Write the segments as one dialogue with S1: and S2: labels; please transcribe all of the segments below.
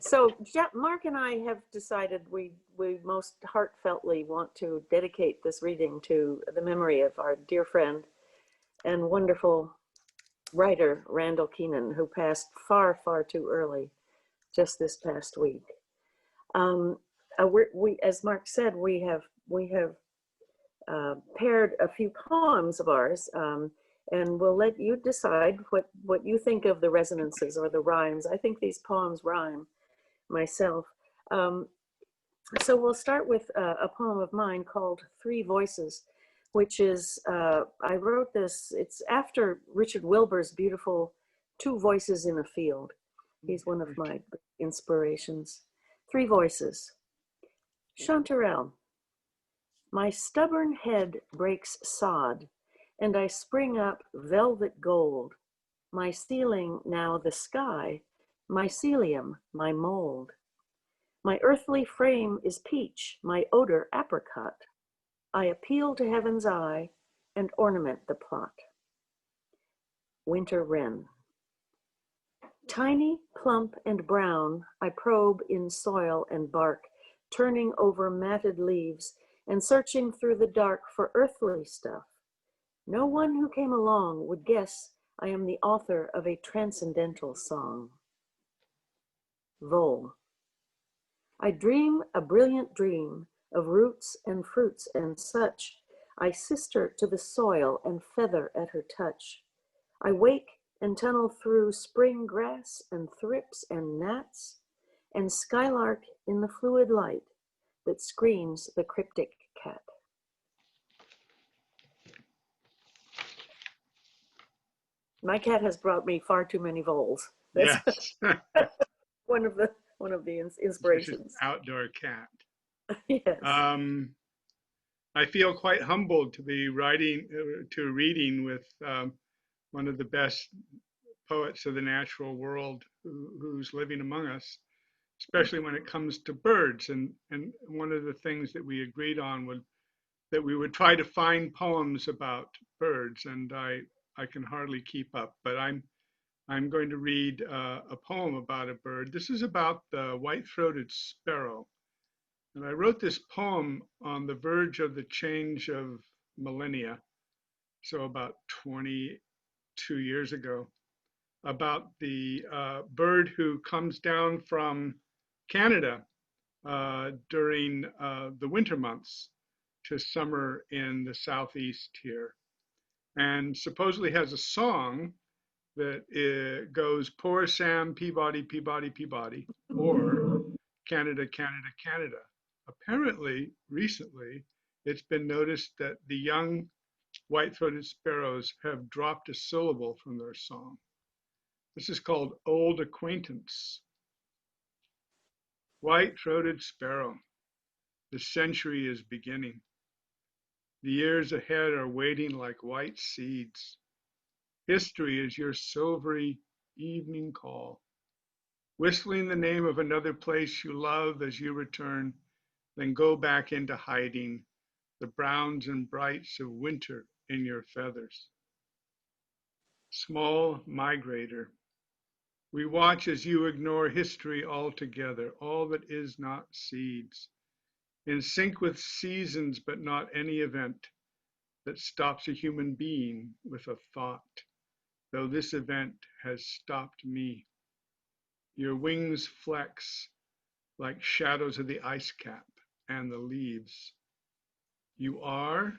S1: So Mark and I have decided we most heartfeltly want to dedicate this reading to the memory of our dear friend and wonderful writer, Randall Keenan, who passed far, far too early just this past week. As Mark said, we have paired a few poems of ours, and we'll let you decide what you think of the resonances or the rhymes. I think these poems rhyme myself. So we'll start with a poem of mine called Three Voices, which is, I wrote this, it's after Richard Wilbur's beautiful Two Voices in a Field. He's one of my inspirations. Three Voices. Chanterelle. My stubborn head breaks sod, and I spring up velvet gold. My ceiling now the sky, mycelium my mold. My earthly frame is peach, my odor apricot. I appeal to heaven's eye and ornament the plot. Winter Wren. Tiny, plump, and brown, I probe in soil and bark, turning over matted leaves and searching through the dark for earthly stuff. No one who came along would guess I am the author of a transcendental song. Vole. I dream a brilliant dream of roots and fruits and such. I sister to the soil and feather at her touch. I wake and tunnel through spring grass and thrips and gnats and skylark in the fluid light that screams the cryptic cat. My cat has brought me far too many voles. That's
S2: yes.
S1: one of the inspirations.
S2: Outdoor cat.
S1: Yes.
S2: I feel quite humbled to be reading with one of the best poets of the natural world who's living among us, especially when it comes to birds. And one of the things that we agreed on that we would try to find poems about birds, and I can hardly keep up, but I'm going to read a poem about a bird. This is about the white-throated sparrow. And I wrote this poem on the verge of the change of millennia, so about 22 years ago, about the bird who comes down from Canada during the winter months to summer in the southeast here, and supposedly has a song that goes, poor Sam Peabody, Peabody, Peabody, or Canada, Canada, Canada. Apparently, recently, it's been noticed that the young white-throated sparrows have dropped a syllable from their song. This is called Old Acquaintance. White-throated sparrow, the century is beginning. The years ahead are waiting like white seeds. History is your silvery evening call, whistling the name of another place you love as you return, then go back into hiding, the browns and brights of winter in your feathers. Small migrator, we watch as you ignore history altogether, all that is not seeds, in sync with seasons but not any event that stops a human being with a thought, though this event has stopped me. Your wings flex like shadows of the ice cap and the leaves. You are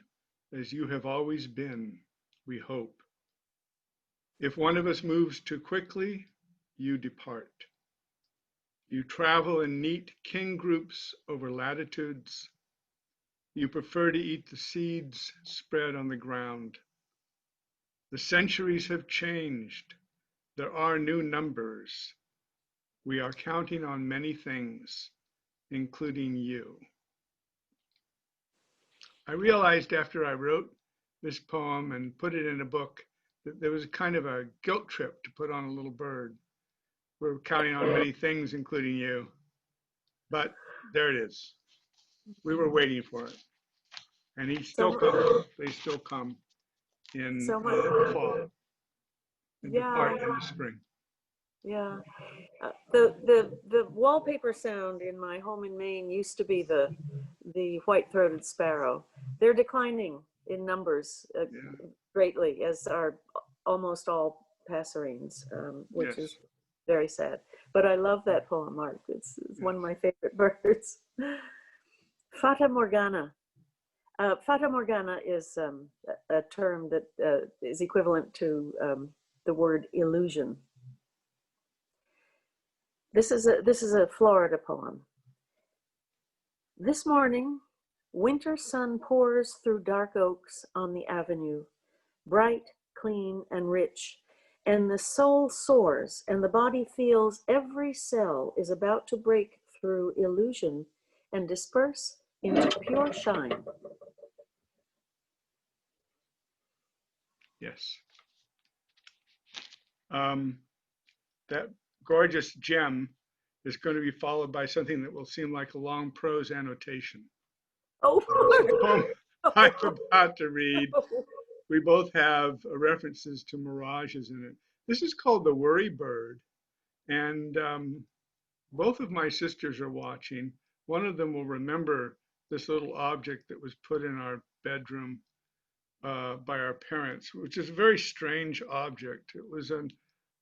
S2: as you have always been, we hope. If one of us moves too quickly, you depart. You travel in neat kin groups over latitudes. You prefer to eat the seeds spread on the ground. The centuries have changed. There are new numbers. We are counting on many things, including you. I realized after I wrote this poem and put it in a book that there was kind of a guilt trip to put on a little bird. We're counting on many things, including you. But there it is. We were waiting for it. And he still comes. They still come in the fall and depart in the spring.
S1: Yeah. The wallpaper sound in my home in Maine used to be the white-throated sparrow. They're declining in numbers
S2: Yeah.
S1: greatly, as are almost all passerines, which
S2: Yes.
S1: is very sad. But I love that poem, Mark. It's one
S2: Yes.
S1: of my favorite birds. Fata Morgana. Fata Morgana is a term that is equivalent to the word illusion. This is a Florida poem. This morning, winter sun pours through dark oaks on the avenue, bright, clean, and rich, and the soul soars, and the body feels every cell is about to break through illusion and disperse into pure shine.
S2: Yes. That gorgeous gem is going to be followed by something that will seem like a long prose annotation.
S1: Oh,
S2: The poem I'm about to read, we both have references to mirages in it. This is called The Worry Bird, and both of my sisters are watching. One of them will remember this little object that was put in our bedroom by our parents, which is a very strange object. It was an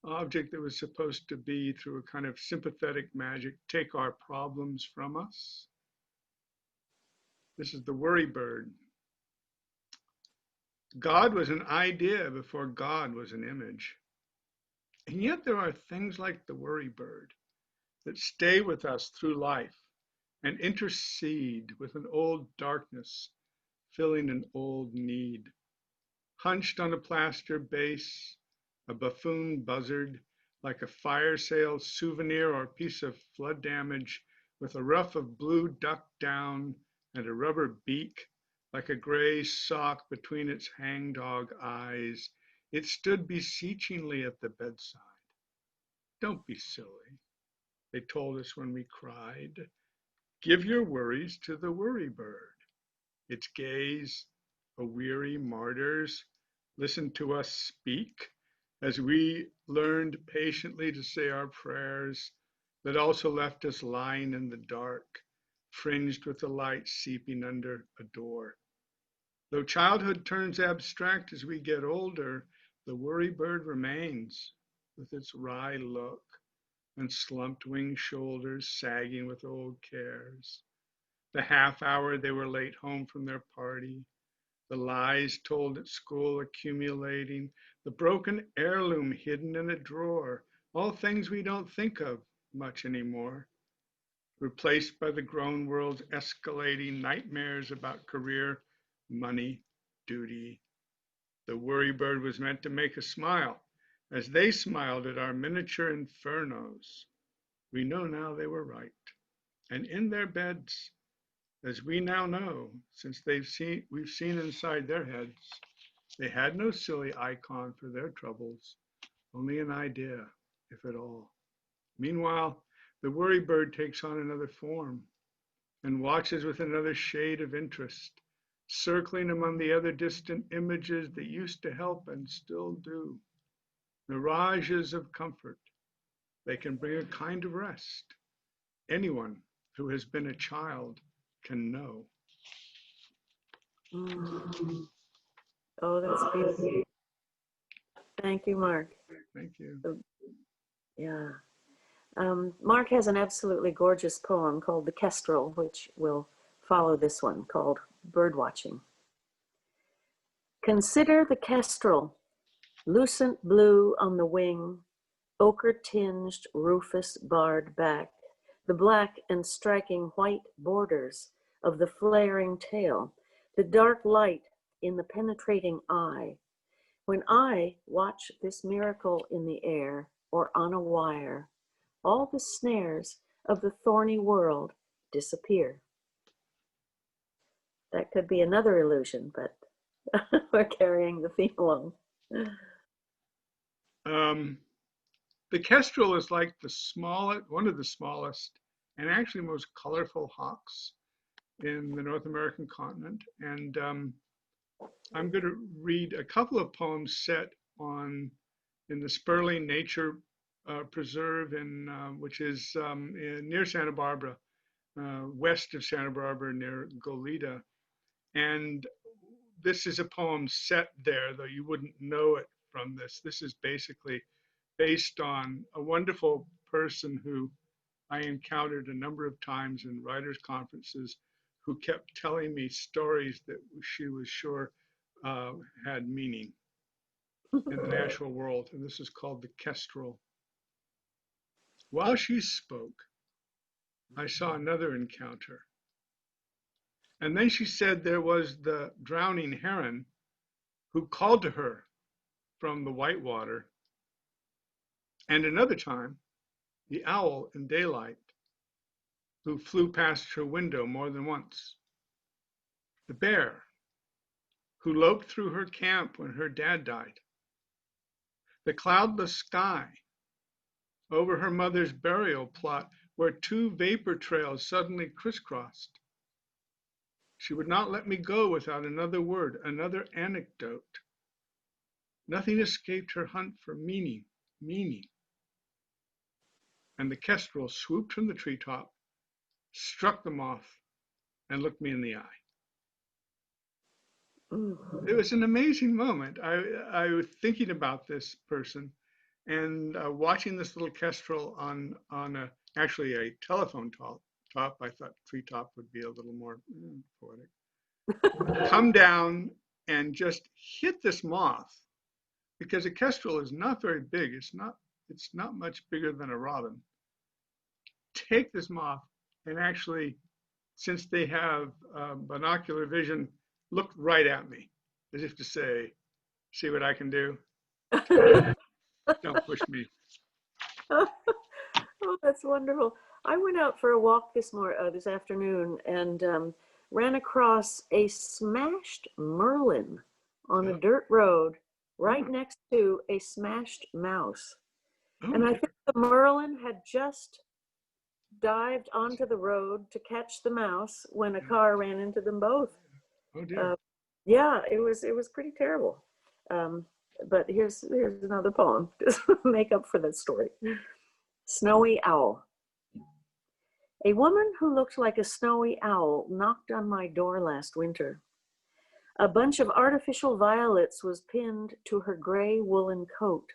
S2: object that was supposed to be, through a kind of sympathetic magic, take our problems from us. This is the worry bird. God was an idea before God was an image. And yet there are things like the worry bird that stay with us through life and intercede with an old darkness, filling an old need. Hunched on a plaster base, a buffoon buzzard, like a fire sale souvenir or piece of flood damage, with a ruff of blue duck down and a rubber beak, like a gray sock between its hangdog eyes, it stood beseechingly at the bedside. Don't be silly, they told us when we cried. Give your worries to the worry bird. Its gaze, a weary martyr's, listened to us speak as we learned patiently to say our prayers, that also left us lying in the dark, fringed with the light seeping under a door. Though childhood turns abstract as we get older, the worry bird remains with its wry look and slumped winged shoulders sagging with old cares. The half hour they were late home from their party, the lies told at school accumulating, the broken heirloom hidden in a drawer, all things we don't think of much anymore, replaced by the grown world's escalating nightmares about career, money, duty. The worry bird was meant to make us smile, as they smiled at our miniature infernos. We know now they were right. And in their beds, as we now know, since we've seen inside their heads, they had no silly icon for their troubles, only an idea, if at all. Meanwhile, the worry bird takes on another form and watches with another shade of interest, circling among the other distant images that used to help and still do. Mirages of comfort. They can bring a kind of rest. Anyone who has been a child can know.
S1: mm. Oh, that's beautiful. Thank you, Mark.
S2: Thank you.
S1: Yeah. Mark has an absolutely gorgeous poem called The Kestrel, which will follow this one, called Birdwatching. Consider the kestrel, lucent blue on the wing, ochre-tinged rufous barred back, the black and striking white borders of the flaring tail, the dark light in the penetrating eye. When I watch this miracle in the air or on a wire, all the snares of the thorny world disappear. That could be another illusion, but we're carrying the theme along.
S2: Um, the kestrel is like one of the smallest and actually most colorful hawks in the North American continent. And I'm going to read a couple of poems set in the Sperling Nature preserve which is near Santa Barbara, west of Santa Barbara near Goleta. And this is a poem set there, though you wouldn't know it from this. This is basically based on a wonderful person who I encountered a number of times in writers' conferences, who kept telling me stories that she was sure had meaning in the natural world. And this is called the Kestrel. While she spoke, I saw another encounter. And then she said there was the drowning heron who called to her from the white water. And another time, the owl in daylight who flew past her window more than once. The bear who loped through her camp when her dad died. The cloudless sky over her mother's burial plot where two vapor trails suddenly crisscrossed. She would not let me go without another word, another anecdote. Nothing escaped her hunt for meaning. And the kestrel swooped from the treetop, struck the moth, and looked me in the eye. It was an amazing moment. I was thinking about this person and watching this little kestrel on actually a telephone top. I thought treetop would be a little more poetic. Come down and just hit this moth, because a kestrel is not very big. It's not much bigger than a robin. Take this moth and actually, since they have binocular vision, look right at me, as if to say, see what I can do? Don't push me.
S1: Oh, that's wonderful. I went out for a walk this afternoon and ran across a smashed merlin on a dirt road right next to a smashed mouse. And I think the merlin had just dived onto the road to catch the mouse when a car ran into them both.
S2: Oh dear.
S1: Yeah, it was pretty terrible. But here's another poem to make up for that story. Snowy Owl. A woman who looked like a snowy owl knocked on my door last winter. A bunch of artificial violets was pinned to her gray woolen coat.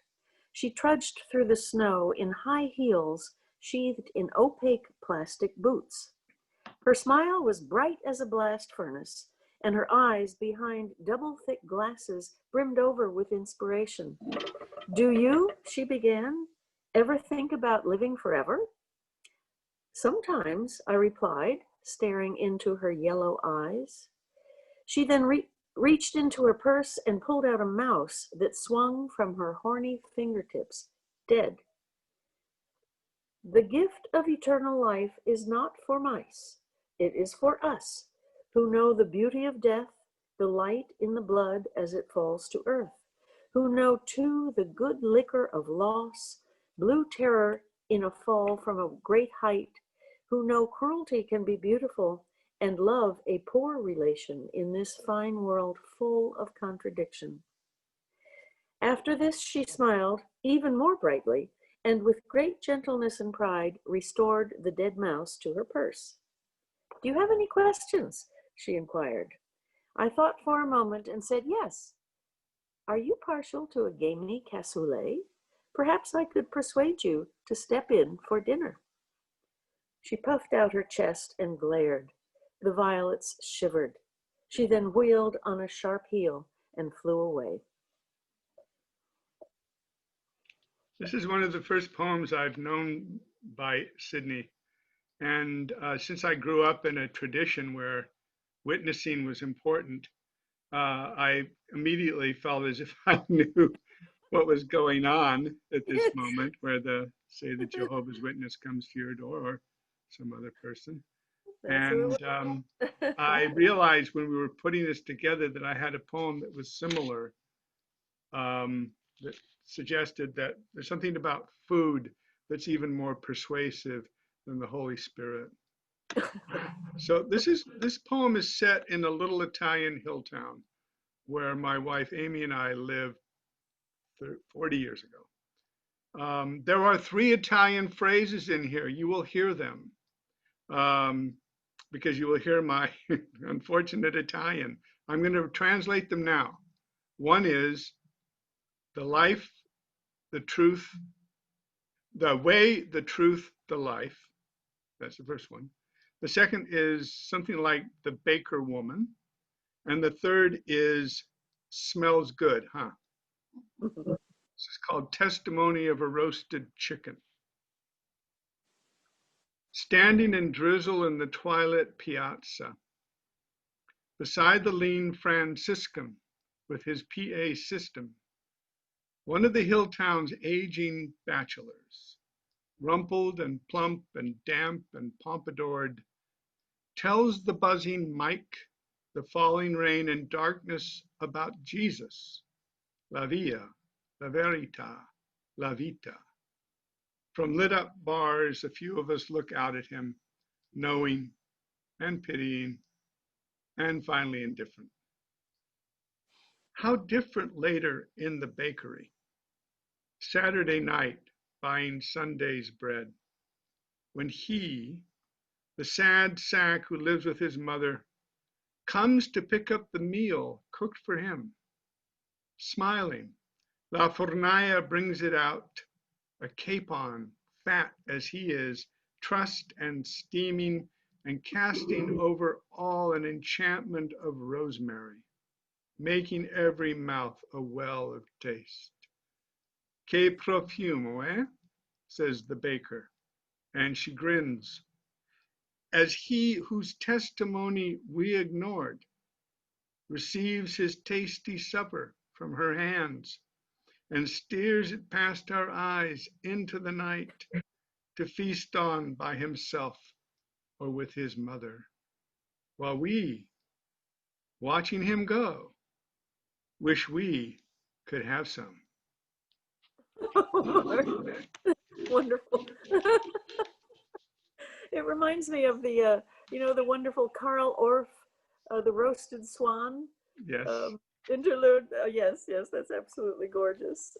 S1: She trudged through the snow in high heels sheathed in opaque plastic boots. Her smile was bright as a blast furnace, and her eyes behind double thick glasses brimmed over with inspiration. Do you, she began, ever think about living forever? Sometimes, I replied, staring into her yellow eyes. She then reached into her purse and pulled out a mouse that swung from her horny fingertips, dead. The gift of eternal life is not for mice. It is for us, who know the beauty of death, the light in the blood as it falls to earth, who know too the good liquor of loss, blue terror in a fall from a great height, who know cruelty can be beautiful and love a poor relation in this fine world full of contradiction. After this, she smiled even more brightly, and with great gentleness and pride restored the dead mouse to her purse. Do you have any questions? She inquired. I thought for a moment and said yes. Are you partial to a gamey cassoulet? Perhaps I could persuade you to step in for dinner. She puffed out her chest and glared. The violets shivered. She then wheeled on a sharp heel and flew away.
S2: This is one of the first poems I've known by Sidney. And since I grew up in a tradition where witnessing was important, I immediately felt as if I knew what was going on at this moment, where say the Jehovah's Witness comes to your door or some other person. And I realized when we were putting this together that I had a poem that was similar, that suggested that there's something about food that's even more persuasive than the Holy Spirit. So this poem is set in a little Italian hill town where my wife Amy and I lived 40 years ago. There are 3 Italian phrases in here. You will hear them because you will hear my unfortunate Italian. I'm going to translate them now. One is the life, the truth, the way, the truth, the life. That's the first one. The second is something like the baker woman. And the third is smells good, huh? This is called Testimony of a Roasted Chicken. Standing in drizzle in the twilit piazza, beside the lean Franciscan with his PA system, one of the hill town's aging bachelors, rumpled and plump and damp and pompadoured, tells the buzzing mic, the falling rain and darkness about Jesus, la via, la verita, la vita. From lit up bars, a few of us look out at him, knowing and pitying and finally indifferent. How different later in the bakery. Saturday night, buying Sunday's bread, when he, the sad sack who lives with his mother, comes to pick up the meal cooked for him. Smiling, La Fornaya brings it out, a capon, fat as he is, trussed and steaming and casting over all an enchantment of rosemary, making every mouth a well of taste. Que profumo, eh? Says the baker, and she grins, as he whose testimony we ignored receives his tasty supper from her hands and steers it past our eyes into the night to feast on by himself or with his mother, while we, watching him go, wish we could have some.
S1: Wonderful. It reminds me of the, the wonderful Carl Orff, The Roasted Swan.
S2: Yes.
S1: Interlude. Yes, that's absolutely gorgeous.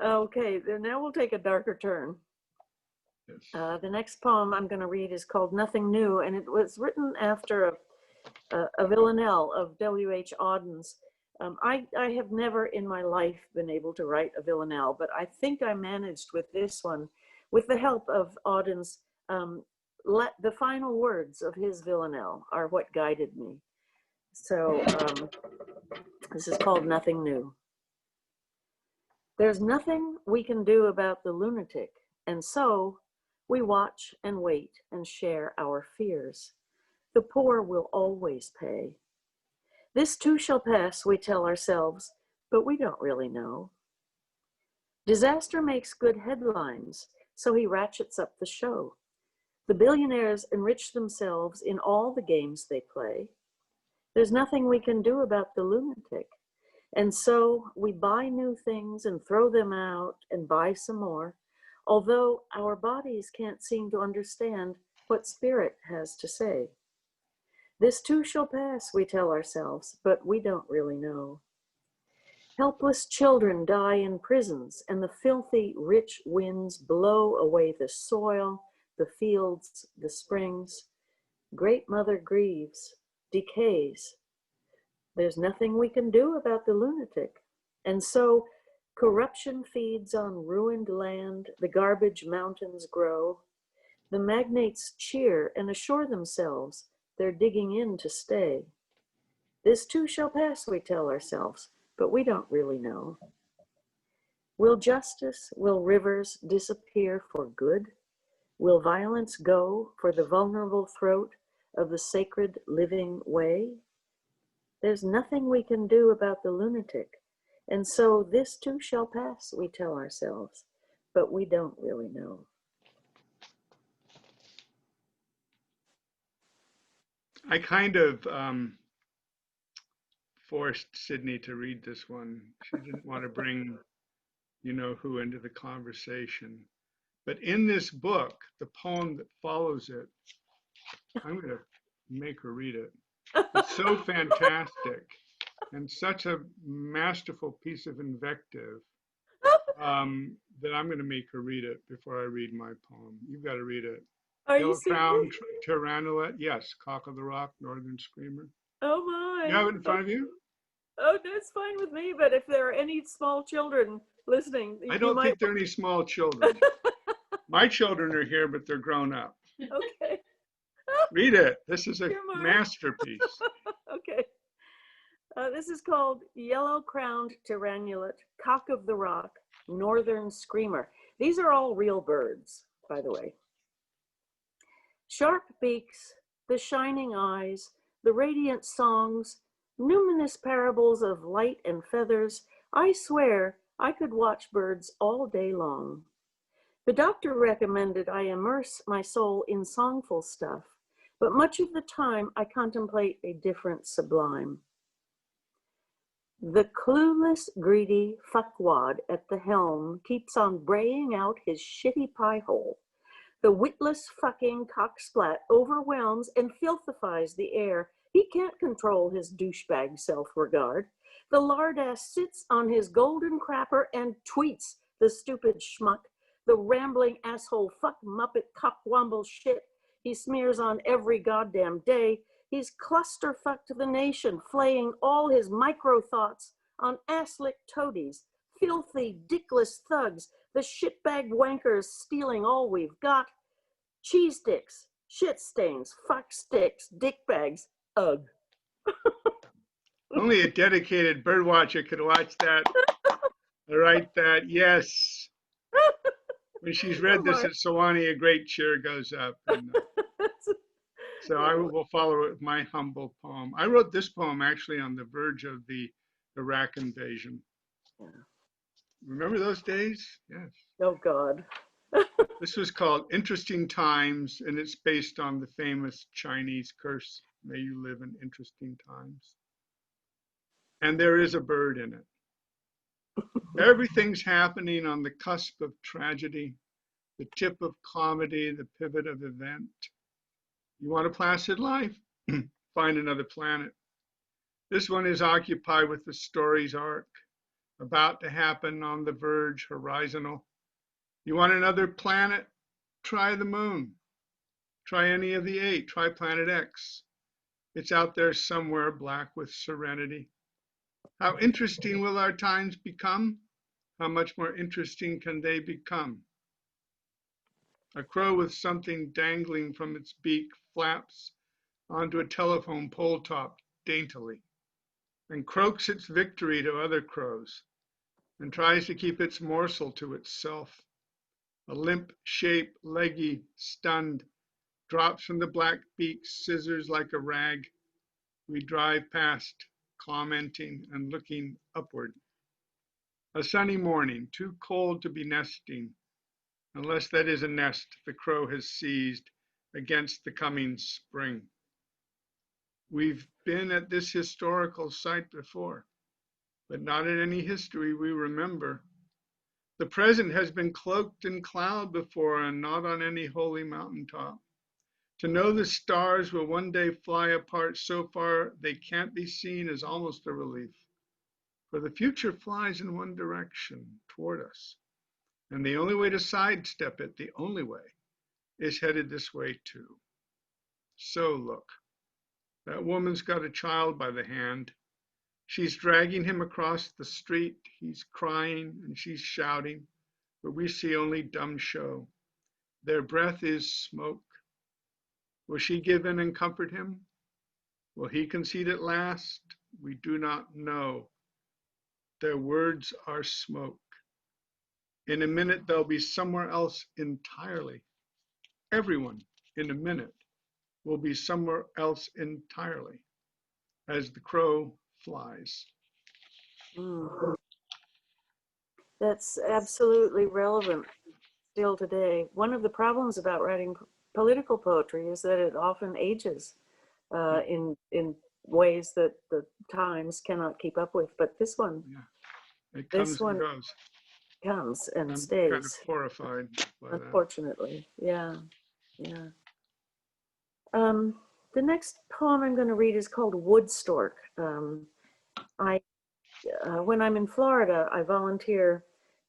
S1: Okay, then now we'll take a darker turn.
S2: Yes.
S1: The next poem I'm going to read is called Nothing New, and it was written after a villanelle of W.H. Auden's. I have never in my life been able to write a villanelle, but I think I managed with this one, with the help of Auden's. The final words of his villanelle are what guided me. So this is called Nothing New. There's nothing we can do about the lunatic, and so we watch and wait and share our fears. The poor will always pay. This too shall pass, we tell ourselves, but we don't really know. Disaster makes good headlines, so he ratchets up the show. The billionaires enrich themselves in all the games they play. There's nothing we can do about the lunatic, and so we buy new things and throw them out and buy some more, although our bodies can't seem to understand what spirit has to say. This too shall pass, we tell ourselves, but we don't really know. Helpless children die in prisons, and the filthy, rich winds blow away the soil, the fields, the springs. Great Mother grieves, decays. There's nothing we can do about the lunatic. And so corruption feeds on ruined land, the garbage mountains grow. The magnates cheer and assure themselves they're digging in to stay. This too shall pass, we tell ourselves, but we don't really know. Will justice, will rivers disappear for good? Will violence go for the vulnerable throat of the sacred living way? There's nothing we can do about the lunatic, and so this too shall pass, we tell ourselves, but we don't really know.
S2: I kind of forced Sidney to read this one. She didn't want to bring, who into the conversation. But in this book, the poem that follows it, I'm going to make her read it. It's so fantastic. and such a masterful piece of invective that I'm going to make her read it before I read my poem. You've got to read it.
S1: Are you
S2: Yellow-crowned
S1: serious?
S2: Tyrannulet, yes. Cock of the Rock, Northern Screamer.
S1: Oh
S2: You
S1: my.
S2: have it in front of you?
S1: Oh, that's fine with me, but if there are any small children listening,
S2: I
S1: you
S2: don't
S1: might.
S2: think there are any small children. My children are here, but they're grown up.
S1: Okay.
S2: Read it. This is a
S1: Here, Mark.
S2: masterpiece.
S1: Okay. This is called Yellow-crowned Tyrannulet, Cock of the Rock, Northern Screamer. These are all real birds, by the way. Sharp beaks, the shining eyes, the radiant songs, numinous parables of light and feathers. I swear I could watch birds all day long. The doctor recommended I immerse my soul in songful stuff, but much of the time I contemplate a different sublime. The clueless, greedy fuckwad at the helm keeps on braying out his shitty pie hole. The witless fucking cocksplat overwhelms and filthifies the air. He can't control his douchebag self-regard. The lardass sits on his golden crapper and tweets the stupid schmuck, the rambling asshole fuck muppet cockwomble shit he smears on every goddamn day. He's cluster-fucked the nation, flaying all his micro-thoughts on ass-lick toadies, filthy, dickless thugs, the shitbag wankers stealing all we've got. Cheese sticks, shit stains, fuck sticks, dick bags, ugh.
S2: Only a dedicated bird watcher could watch that, write that. Yes. When she's read this at Sewanee, a great cheer goes up. And, so I will follow it with my humble poem. I wrote this poem actually on the verge of the Iraq invasion.
S1: Yeah.
S2: Remember those days? Yes.
S1: Oh, God.
S2: This was called Interesting Times, and it's based on the famous Chinese curse, may you live in interesting times. And there is a bird in it. Everything's happening on the cusp of tragedy, the tip of comedy, the pivot of event. You want a placid life? Find another planet. This one is occupied with the story's arc, about to happen, on the verge, horizontal. You want another planet? Try the moon. Try any of the 8. Try planet X. It's out there somewhere, black with serenity. How interesting will our times become? How much more interesting can they become? A crow with something dangling from its beak flaps onto a telephone pole top daintily and croaks its victory to other crows and tries to keep its morsel to itself. A limp shape, leggy, stunned, drops from the black beak, scissors like a rag. We drive past, commenting and looking upward. A sunny morning, too cold to be nesting, unless that is a nest the crow has seized against the coming spring. We've been at this historical site before, but not in any history we remember. The present has been cloaked in cloud before, and not on any holy mountaintop. To know the stars will one day fly apart so far they can't be seen is almost a relief. For the future flies in one direction, toward us. And the only way to sidestep it, the only way, is headed this way too. So look, that woman's got a child by the hand. She's dragging him across the street. He's crying and she's shouting, but we see only dumb show. Their breath is smoke. Will she give in and comfort him? Will he concede at last? We do not know. Their words are smoke. In a minute, they'll be somewhere else entirely. Everyone, in a minute, will be somewhere else entirely as the crow flies.
S1: Mm. That's absolutely relevant still today. One of the problems about writing political poetry is that it often ages in ways that the times cannot keep up with. But this one,
S2: yeah. It
S1: this
S2: comes and
S1: one
S2: goes.
S1: comes and
S2: I'm
S1: stays.
S2: kind of horrified by that.
S1: Unfortunately, yeah, yeah. The next poem I'm going to read is called Wood Stork. I, when I'm in Florida, I volunteer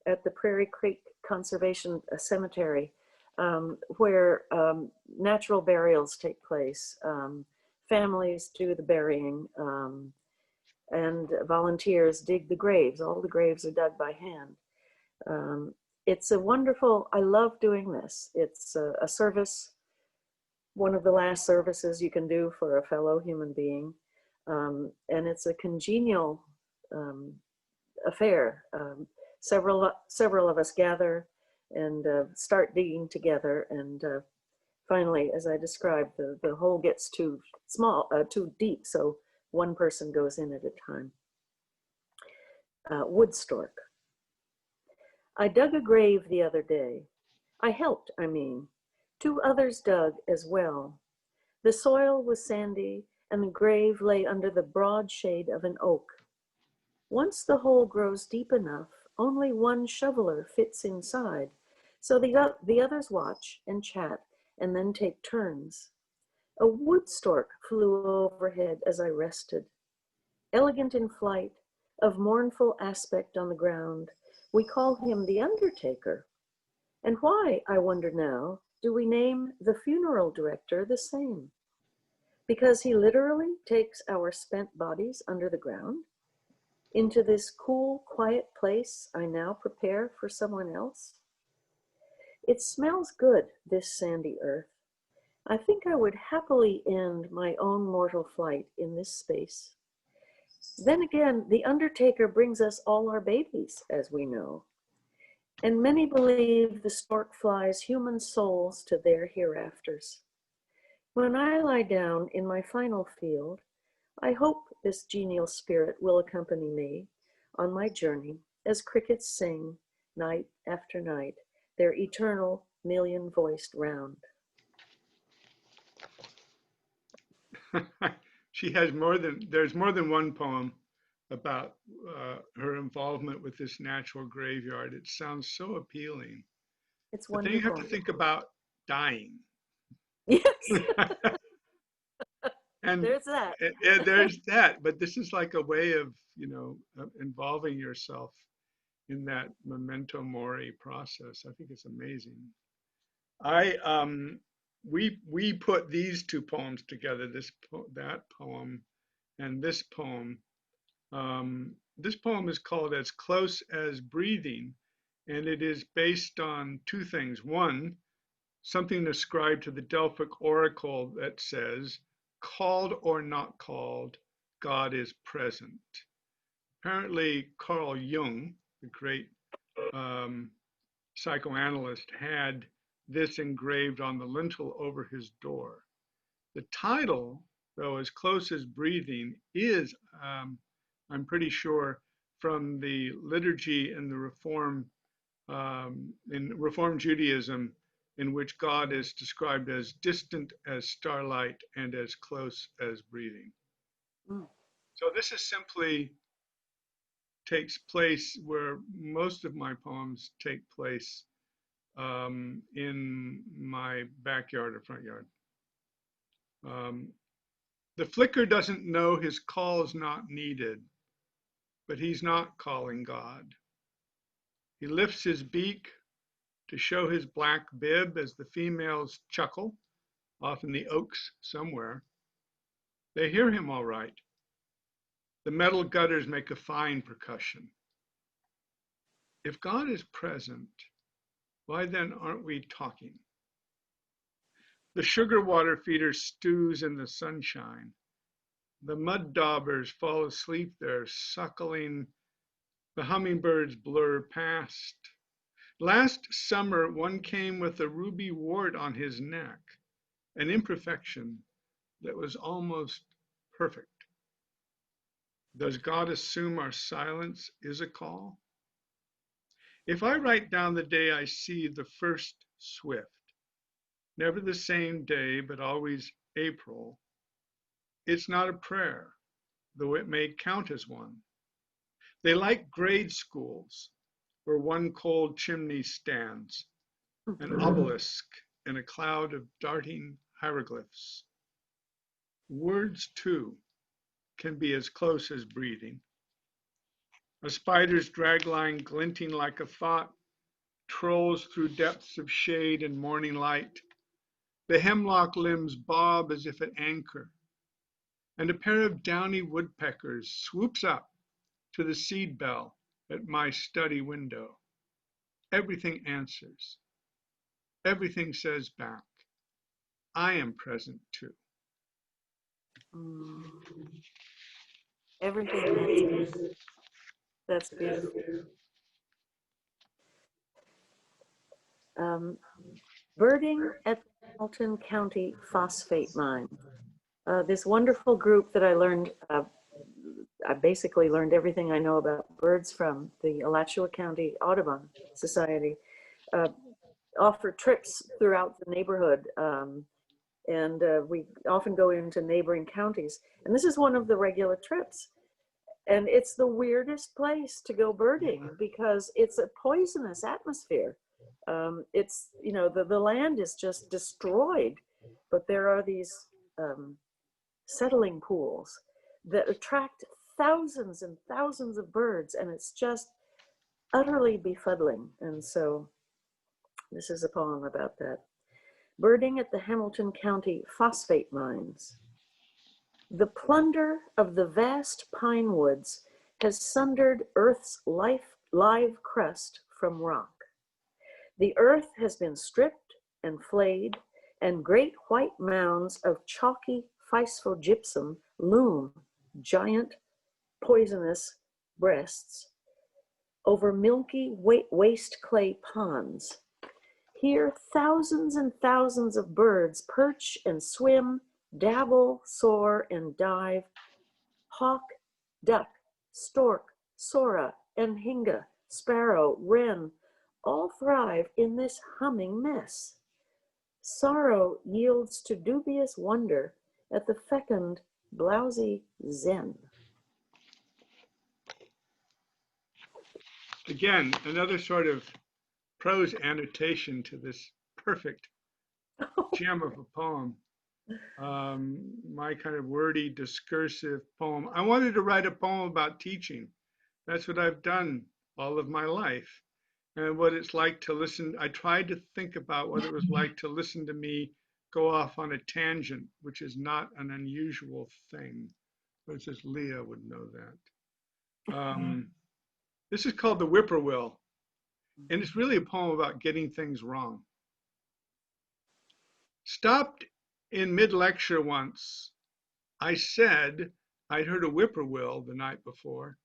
S1: at the Prairie Creek Conservation Cemetery, where natural burials take place. Families do the burying, and volunteers dig the graves. All the graves are dug by hand. It's a wonderful, I love doing this. It's a service, one of the last services you can do for a fellow human being. And it's a congenial affair. Several of us gather and start digging together. And finally, as I described, the hole gets too small, too deep. So one person goes in at a time. Wood stork. I dug a grave the other day. I helped, I mean. 2 others dug as well. The soil was sandy, and the grave lay under the broad shade of an oak. Once the hole grows deep enough, only one shoveler fits inside, so the others watch and chat and then take turns. A wood stork flew overhead as I rested. Elegant in flight, of mournful aspect on the ground, we call him the undertaker. And why, I wonder now, do we name the funeral director the same? Because he literally takes our spent bodies under the ground? Into this cool, quiet place I now prepare for someone else? It smells good, this sandy earth. I think I would happily end my own mortal flight in this space. Then again, the undertaker brings us all our babies, as we know. And many believe the stork flies human souls to their hereafters. When I lie down in my final field, I hope this genial spirit will accompany me on my journey as crickets sing night after night their eternal million-voiced round.
S2: There's more than one poem about her involvement with this natural graveyard. It sounds so appealing.
S1: It's
S2: But then you have
S1: wonderful.
S2: to think about dying.
S1: Yes,
S2: And
S1: there's that.
S2: there's that, but this is like a way of, involving yourself in that memento mori process. I think it's amazing. I we put these 2 poems together, that poem and this poem. This poem is called As Close as Breathing, and it is based on 2 things. One, something ascribed to the Delphic oracle that says, called or not called, God is present. Apparently, Carl Jung, the great psychoanalyst, had this engraved on the lintel over his door. The title, though, As Close as Breathing, is, I'm pretty sure, from the liturgy in the in Reform Judaism, in which God is described as distant as starlight and as close as breathing.
S1: Mm.
S2: So this is simply takes place where most of my poems take place, in my backyard or front yard. The flicker doesn't know his call's not needed, but he's not calling God. He lifts his beak to show his black bib as the females chuckle off in the oaks somewhere. They hear him all right. The metal gutters make a fine percussion. If God is present, why then aren't we talking? The sugar water feeder stews in the sunshine. The mud daubers fall asleep there, suckling. The hummingbirds blur past. Last summer, one came with a ruby wart on his neck, an imperfection that was almost perfect. Does God assume our silence is a call? If I write down the day I see the first swift, never the same day, but always April, it's not a prayer, though it may count as one. They like grade schools, where one cold chimney stands, an obelisk in a cloud of darting hieroglyphs. Words, too, can be as close as breathing. A spider's dragline glinting like a thought trolls through depths of shade and morning light. The hemlock limbs bob as if at anchor, and a pair of downy woodpeckers swoops up to the seed bell at my study window. Everything answers. Everything says back, I am present too.
S1: Mm. Everything answers. That's beautiful. Um, Birding at the Hamilton County Phosphate Mine. This wonderful group that I learned, I basically learned everything I know about birds from the Alachua County Audubon Society, offer trips throughout the neighborhood. And we often go into neighboring counties. And this is one of the regular trips. And it's the weirdest place to go birding because it's a poisonous atmosphere. It's, you know, the land is just destroyed, but there are these settling pools that attract thousands and thousands of birds, and it's just utterly befuddling. And so this is a poem about that. Birding at the Hamilton County Phosphate Mines. The plunder of the vast pine woods has sundered Earth's live crust from rock. The earth has been stripped and flayed, and great white mounds of chalky phosphogypsum loom, giant poisonous breasts, over milky waste clay ponds. Here, thousands and thousands of birds perch and swim, dabble, soar, and dive. Hawk, duck, stork, sora, and hinga, sparrow, wren, all thrive in this humming mess. Sorrow yields to dubious wonder at the fecund, blousy zen.
S2: Again, another sort of prose annotation to this perfect gem of a poem. My kind of wordy, discursive poem. I wanted to write a poem about teaching. That's what I've done all of my life. And what it's like to listen. I tried to think about what it was like to listen to me go off on a tangent, which is not an unusual thing. But just Leah would know that. This is called The Whippoorwill. And it's really a poem about getting things wrong. Stopped in mid-lecture once. I said I'd heard a whippoorwill the night before,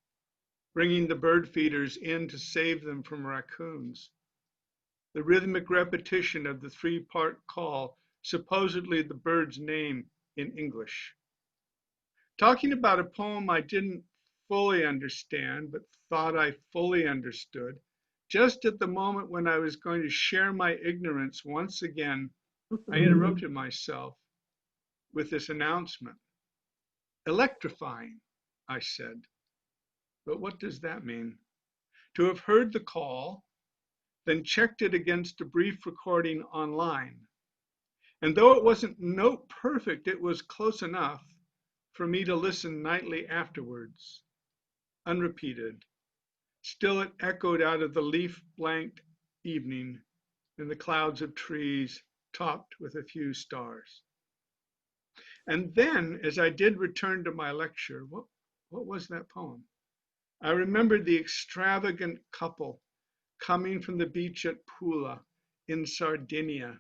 S2: bringing the bird feeders in to save them from raccoons. The rhythmic repetition of the three-part call, supposedly the bird's name in English. Talking about a poem I didn't fully understand, but thought I fully understood, just at the moment when I was going to share my ignorance once again, I interrupted myself with this announcement. Electrifying, I said. But what does that mean? To have heard the call, then checked it against a brief recording online. And though it wasn't note perfect, it was close enough for me to listen nightly afterwards, unrepeated. Still it echoed out of the leaf-blanked evening in the clouds of trees topped with a few stars. And then, as I did return to my lecture, what was that poem? I remembered the extravagant couple coming from the beach at Pula in Sardinia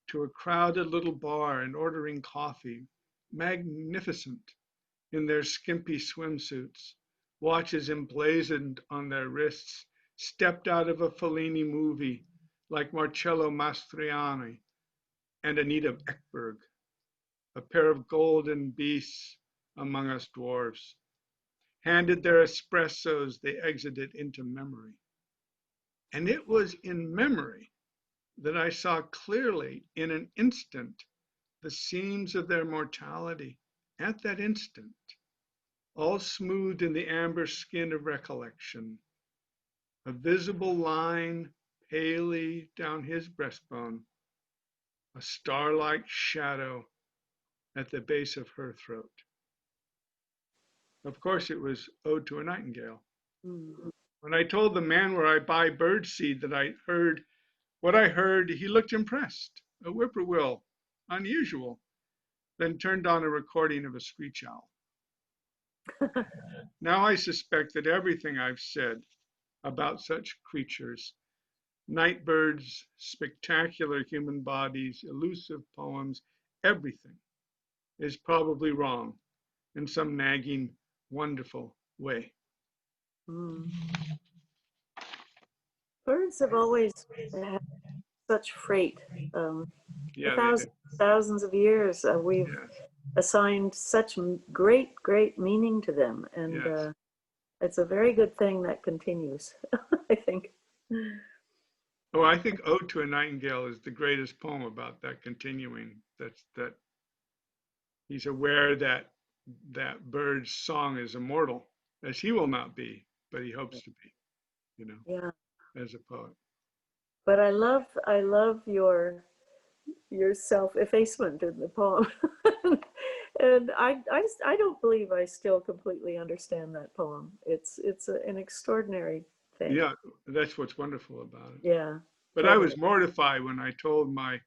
S2: to a crowded little bar and ordering coffee, magnificent in their skimpy swimsuits, watches emblazoned on their wrists, stepped out of a Fellini movie like Marcello Mastroianni and Anita Ekberg, a pair of golden beasts among us dwarves. Handed their espressos, they exited into memory. And it was in memory that I saw clearly in an instant the scenes of their mortality at that instant, all smoothed in the amber skin of recollection. A visible line palely down his breastbone, a star-like shadow at the base of her throat. Of course, it was Ode to a Nightingale.
S1: Mm.
S2: When I told the man where I buy bird seed that I heard what I heard, he looked impressed. A whippoorwill, unusual, then turned on a recording of a screech owl. Now I suspect that everything I've said about such creatures, night birds, spectacular human bodies, elusive poems, everything is probably wrong in some nagging, wonderful way.
S1: Mm. Birds have always had such freight. For
S2: Yeah, they do.
S1: thousands of years, we've
S2: Yes,
S1: assigned such great meaning to them, and
S2: yes.
S1: it's a very good thing that continues, I think.
S2: Oh, I think Ode to a Nightingale is the greatest poem about that continuing. That he's aware that that bird's song is immortal, as he will not be, but he hopes to be, you know,
S1: Yeah,
S2: as a poet.
S1: but I love your self-effacement in the poem. And I don't believe I still completely understand that poem. An extraordinary thing.
S2: Yeah, that's what's wonderful about it.
S1: Yeah,
S2: But I
S1: totally.
S2: was mortified when I told my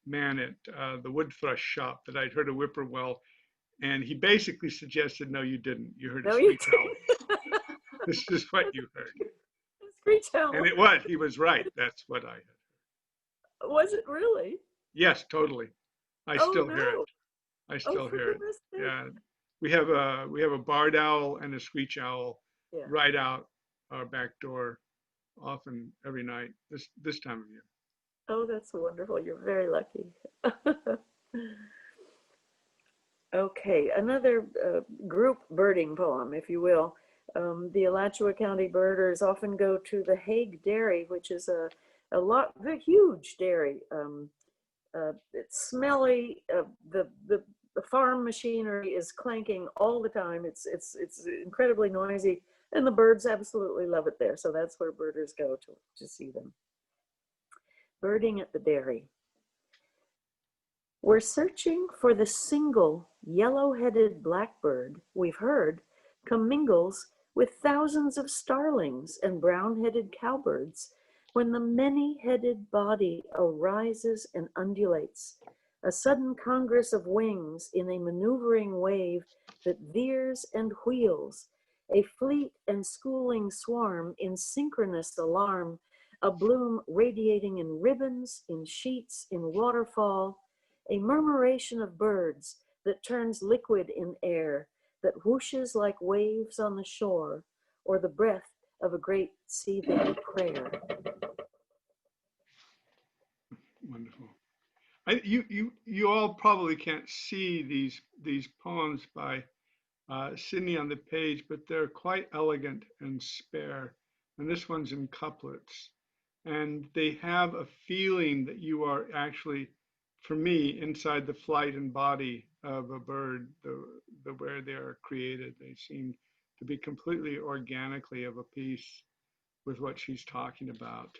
S2: man at the wood thrush shop that I'd heard a whippoorwill, and he basically suggested, "No, you didn't. You heard a
S1: No, you
S2: screech owl.
S1: didn't.
S2: This is what you heard."
S1: Screech
S2: And
S1: owl.
S2: it was. He was right. That's what I had.
S1: Was it really?
S2: Yes, totally. I
S1: Oh
S2: still hear it.
S1: no.
S2: I
S1: Oh,
S2: still
S1: for
S2: hear it.
S1: goodness sake.
S2: Yeah, we have a barred owl and a screech owl
S1: Yeah.
S2: right out our back door, often every night. This time of year.
S1: Oh, that's wonderful. You're very lucky. Okay, another group birding poem, if you will. The Alachua County birders often go to the Hague Dairy, which is a huge dairy. It's smelly. The farm machinery is clanking all the time. It's incredibly noisy, and the birds absolutely love it there. So that's where birders go to see them. Birding at the dairy. We're searching for the single yellow-headed blackbird we've heard commingles with thousands of starlings and brown-headed cowbirds when the many-headed body arises and undulates, a sudden congress of wings in a maneuvering wave that veers and wheels, a fleet and schooling swarm in synchronous alarm, a bloom radiating in ribbons, in sheets, in waterfall, a murmuration of birds that turns liquid in air, that whooshes like waves on the shore, or the breath of a great seething prayer.
S2: Wonderful. You all probably can't see these poems by Sidney on the page, but they're quite elegant and spare. And this one's in couplets. And they have a feeling that you are actually, for me, inside the flight and body of a bird, the where they are created. They seem to be completely organically of a piece with what she's talking about.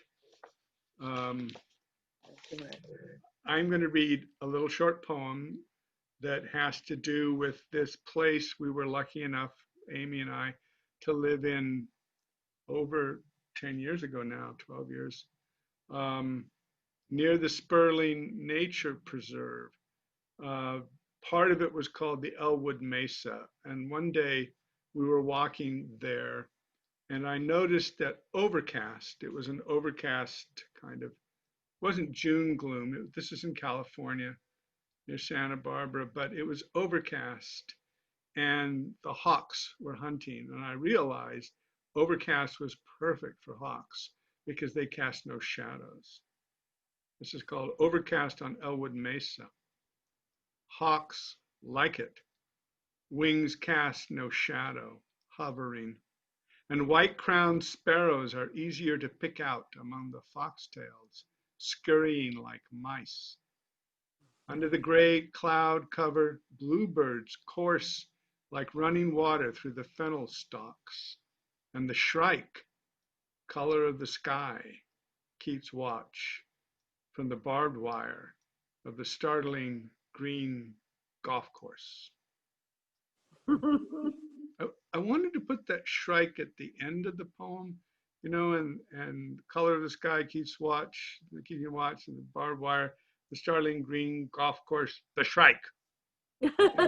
S2: Um, I'm going to read a little short poem that has to do with this place we were lucky enough, Amy and I, to live in over 10 years ago now, 12 years, um, near the Sperling Nature Preserve. Uh, Part of it was called the Elwood Mesa. And one day we were walking there and I noticed that overcast, it was an overcast kind of, wasn't June gloom. This is in California near Santa Barbara, but it was overcast and the hawks were hunting. And I realized overcast was perfect for hawks because they cast no shadows. This is called Overcast on Elwood Mesa. Hawks like it. Wings cast no shadow, hovering. And white-crowned sparrows are easier to pick out among the foxtails, scurrying like mice. Under the gray cloud cover, bluebirds course like running water through the fennel stalks. And the shrike, color of the sky, keeps watch from the barbed wire of the startling green golf course. I wanted to put that shrike at the end of the poem, you know, and color of the sky keeps watch, keeping watch, and the barbed wire, the starling green golf course, the shrike.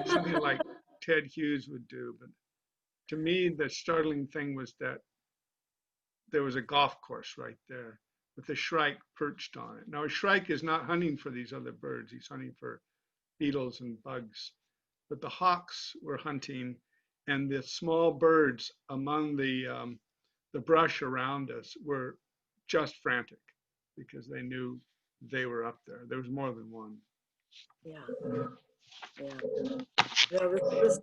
S2: Something like Ted Hughes would do. But to me, the startling thing was that there was a golf course right there with a shrike perched on it. Now, a shrike is not hunting for these other birds. He's hunting for beetles and bugs. But the hawks were hunting, and the small birds among the brush around us were just frantic because they knew they were up there. There was more than one.
S1: Yeah, yeah. No, this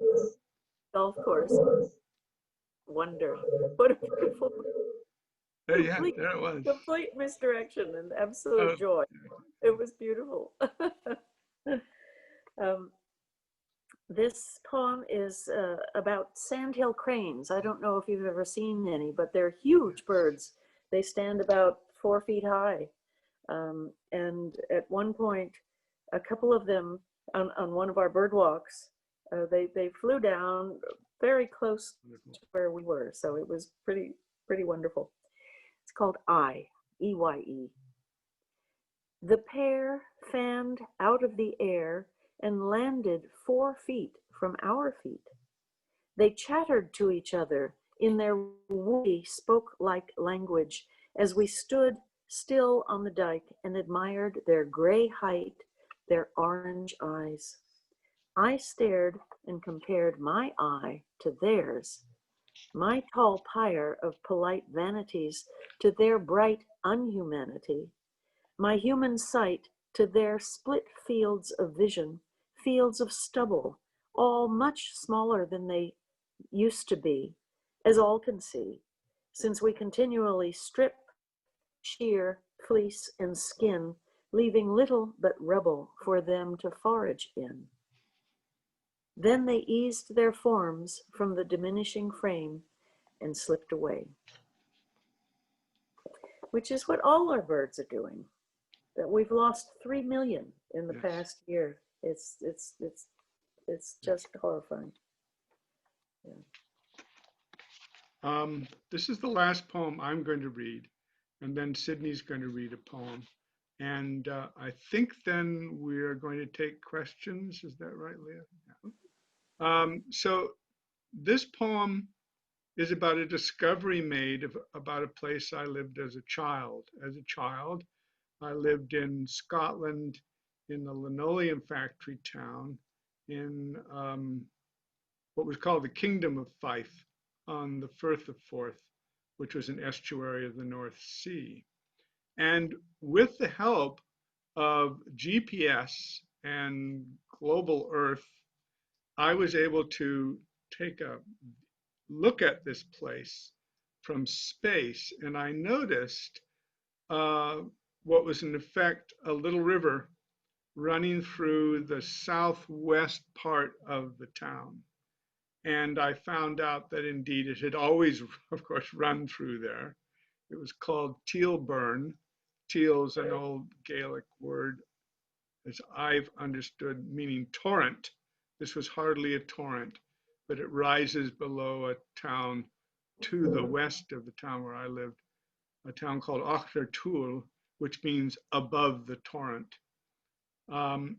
S1: golf course, wonder. What a beautiful,
S2: Yeah,
S1: complete,
S2: there it was.
S1: complete misdirection and
S2: Oh,
S1: absolute joy. It was beautiful. um, this poem is about sandhill cranes. I don't know if you've ever seen any, but they're huge birds. They stand about 4 feet high. And at one point, a couple of them on one of our bird walks, they flew down very close to where we were. So it was pretty wonderful. It's called Eye. The pair fanned out of the air and landed 4 feet from our feet. They chattered to each other in their woody spoke-like language as we stood still on the dike and admired their gray height, their orange eyes. I stared and compared my eye to theirs, my tall pyre of polite vanities to their bright unhumanity, my human sight to their split fields of vision, fields of stubble, all much smaller than they used to be, as all can see, since we continually strip, shear, fleece, and skin, leaving little but rubble for them to forage in. Then they eased their forms from the diminishing frame and slipped away, which is what all our birds are doing. That we've lost 3 million in the
S2: yes.
S1: past year. It's just horrifying. Yeah.
S2: This is the last poem I'm going to read, and then Sidney's going to read a poem. And I think then we're going to take questions. Is that right, Leah? Yeah. So this poem is about a discovery made about a place I lived as a child. As a child, I lived in Scotland in the linoleum factory town in what was called the Kingdom of Fife on the Firth of Forth, which was an estuary of the North Sea. And with the help of GPS and global Earth, I was able to take a look at this place from space, and I noticed what was in effect a little river running through the southwest part of the town. And I found out that indeed it had always, of course, run through there. It was called Teal Burn. Teal's an old Gaelic word, as I've understood, meaning torrent. This was hardly a torrent, but it rises below a town to the west of the town where I lived, a town called Auchtertool, which means above the torrent. And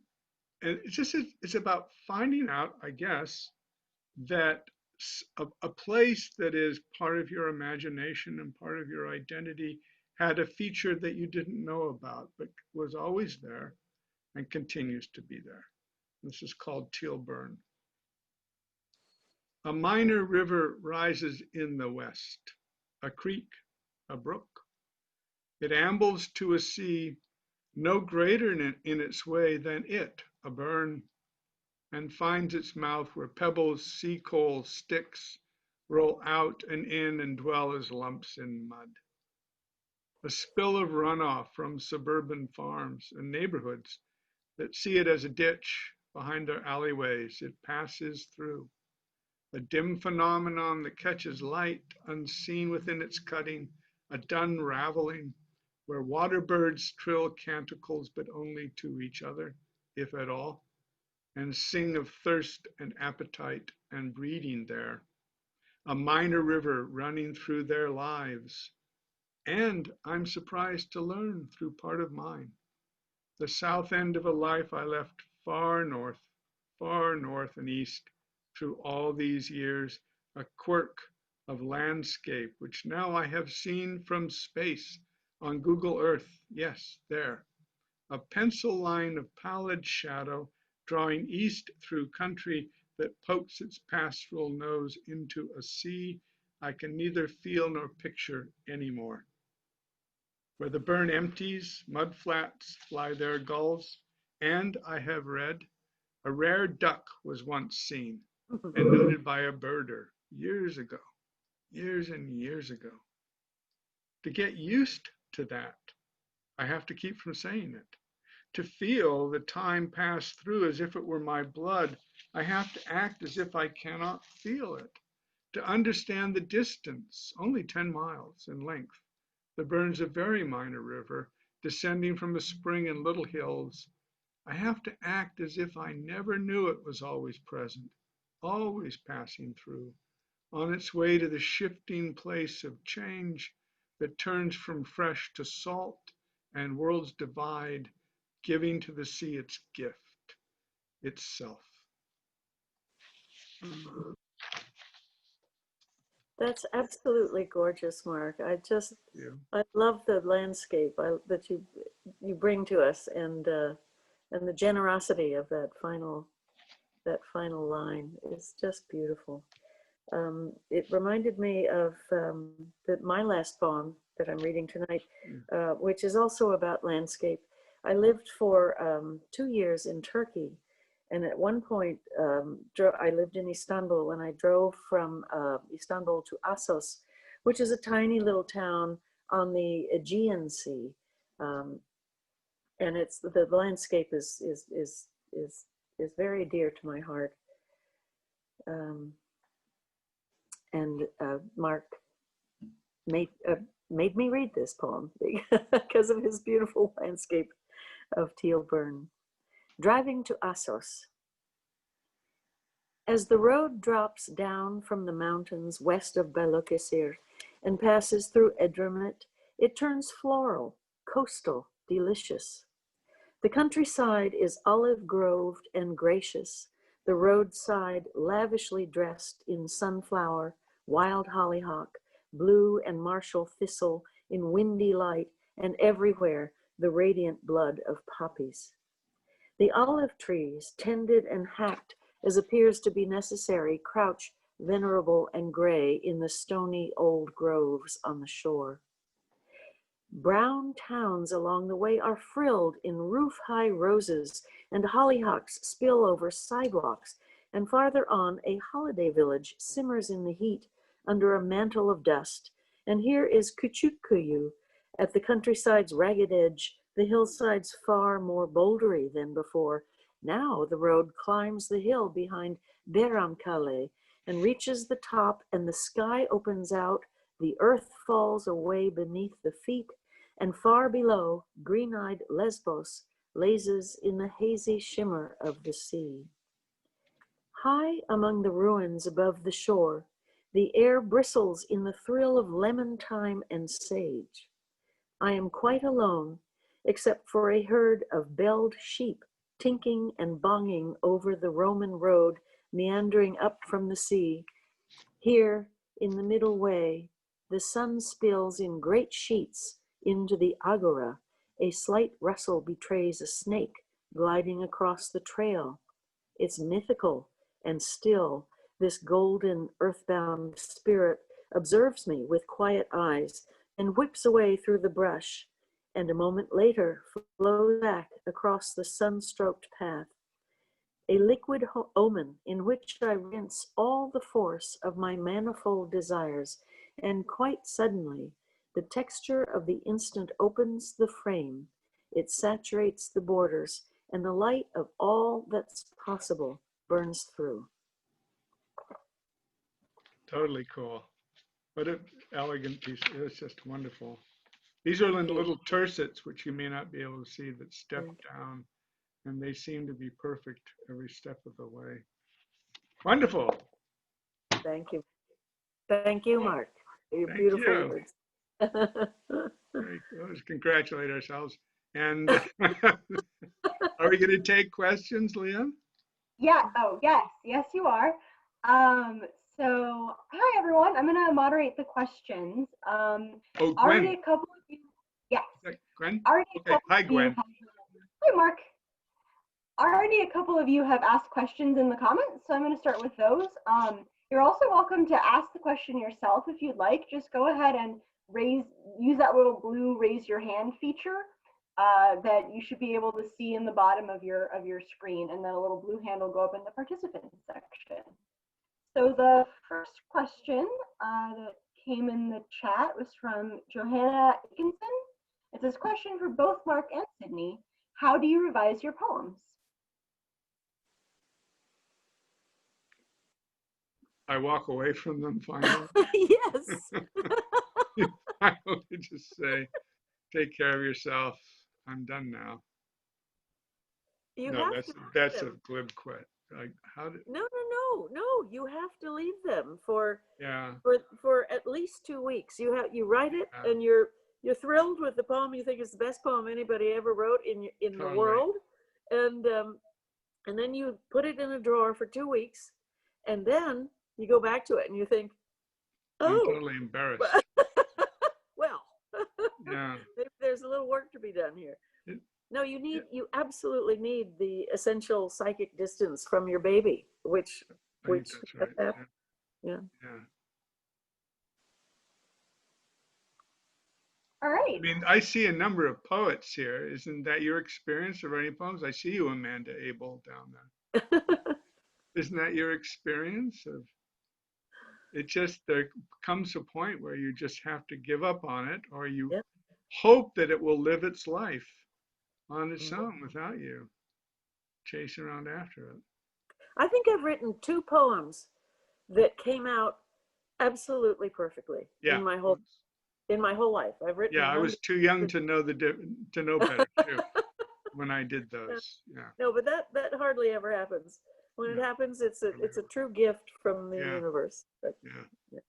S2: it's about finding out, I guess, that a place that is part of your imagination and part of your identity had a feature that you didn't know about, but was always there and continues to be there. This is called Teal Burn. A minor river rises in the west, a creek, a brook. It ambles to a sea no greater in its way than it, a burn, and finds its mouth where pebbles, sea coal, sticks roll out and in and dwell as lumps in mud. A spill of runoff from suburban farms and neighborhoods that see it as a ditch behind their alleyways it passes through. A dim phenomenon that catches light unseen within its cutting, a dun raveling where water birds trill canticles but only to each other, if at all, and sing of thirst and appetite and breeding there, a minor river running through their lives. And I'm surprised to learn through part of mine, the south end of a life I left far north and east through all these years, a quirk of landscape, which now I have seen from space on Google Earth. Yes, there, a pencil line of pallid shadow drawing east through country that pokes its pastoral nose into a sea I can neither feel nor picture anymore. Where the burn empties, mudflats fly their gulls, and I have read, a rare duck was once seen and noted by a birder years ago, years and years ago. To get used to that, I have to keep from saying it. To feel the time pass through as if it were my blood, I have to act as if I cannot feel it. To understand the distance, only 10 miles in length, the Burn's a very minor river, descending from a spring in Little Hills. I have to act as if I never knew it was always present, always passing through, on its way to the shifting place of change that turns from fresh to salt and worlds divide, giving to the sea its gift, itself.
S1: That's absolutely gorgeous, Mark.
S2: Yeah.
S1: I love the landscape that you bring to us, and the generosity of that final line is just beautiful. It reminded me of my last poem that I'm reading tonight, which is also about landscape. I lived for 2 years in Turkey, and at one point I lived in Istanbul, and I drove from Istanbul to Assos, which is a tiny little town on the Aegean Sea, and it's the landscape is very dear to my heart. And Mark made me read this poem because of his beautiful landscape of Teal Burn. Driving to Assos. As the road drops down from the mountains west of Balıkesir and passes through Edremit, it turns floral, coastal, delicious. The countryside is olive-groved and gracious, the roadside lavishly dressed in sunflower, wild hollyhock, blue and martial thistle in windy light, and everywhere the radiant blood of poppies. The olive trees, tended and hacked as appears to be necessary, crouch venerable and gray in the stony old groves on the shore. Brown towns along the way are frilled in roof-high roses, and hollyhocks spill over sidewalks, and farther on a holiday village simmers in the heat under a mantle of dust. And here is Küçükkuyu, at the countryside's ragged edge, the hillsides far more bouldery than before. Now the road climbs the hill behind Bayramkale and reaches the top, and the sky opens out, the earth falls away beneath the feet, and far below, green-eyed Lesbos lazes in the hazy shimmer of the sea. High among the ruins above the shore, the air bristles in the thrill of lemon thyme and sage. I am quite alone, except for a herd of belled sheep tinking and bonging over the Roman road meandering up from the sea. Here, in the middle way, the sun spills in great sheets into the agora. A slight rustle betrays a snake gliding across the trail. It's mythical and still. This golden earthbound spirit observes me with quiet eyes and whips away through the brush, and a moment later flows back across the sun-stroked path. A liquid omen in which I rinse all the force of my manifold desires, and quite suddenly, the texture of the instant opens the frame. It saturates the borders, and the light of all that's possible burns through.
S2: Totally cool. What an elegant piece. It's just wonderful. These are little tercets, which you may not be able to see, that step down, and they seem to be perfect every step of the way. Wonderful.
S1: Thank you. Thank you, Mark. Your
S2: Thank
S1: beautiful
S2: you.
S1: words.
S2: Great. Let's congratulate ourselves. And are we going to take questions, Leah?
S3: Yeah. Oh, yes. Yes, you are. So, hi, everyone. I'm going to moderate the questions.
S2: Oh,
S3: Already
S2: Gwen.
S3: a couple of you. Yes.
S2: Gwen?
S3: Already a
S2: Okay.
S3: couple
S2: Hi,
S3: of you
S2: Gwen.
S3: Hi, Mark. Already a couple of you have asked questions in the comments, so I'm going to start with those. You're also welcome to ask the question yourself if you'd like. Just go ahead and use that little blue raise your hand feature that you should be able to see in the bottom of your screen, and then a little blue hand will go up in the participants section. So the first question that came in the chat was from Johanna Atkinson. It's this question for both Mark and Sidney. How do you revise your poems?
S2: I walk away from them finally.
S1: Yes.
S2: I would just say, take care of yourself. I'm done now.
S1: You
S2: No,
S1: have to
S2: that's a
S1: them.
S2: glib quit. Like, how did?
S1: No. You have to leave them for
S2: Yeah.
S1: at least 2 weeks. You write it, and you're thrilled with the poem. You think it's the best poem anybody ever wrote in
S2: Totally.
S1: the world, and then you put it in a drawer for 2 weeks, and then you go back to it and you think,
S2: I'm
S1: oh,
S2: totally embarrassed.
S1: well,
S2: Yeah.
S1: maybe there's a little work to be done here. No, you absolutely need the essential psychic distance from your baby, which
S2: I think that's right.
S1: Yeah.
S3: All right.
S2: I mean, I see a number of poets here. Isn't that your experience of writing poems? I see you, Amanda Abel, down there. Isn't that your experience of? It just, there comes a point where you just have to give up on it, or you
S1: Yeah.
S2: hope that it will live its life on its
S1: Mhm.
S2: own without you chasing around after it.
S1: I think I've written 2 poems that came out absolutely perfectly in my whole life. I've written
S2: Yeah, I was
S1: hundreds.
S2: too young to know to know better too when I did those. Yeah.
S1: No, but that hardly ever happens. When it happens, it's a true gift from the universe. But,
S2: yeah.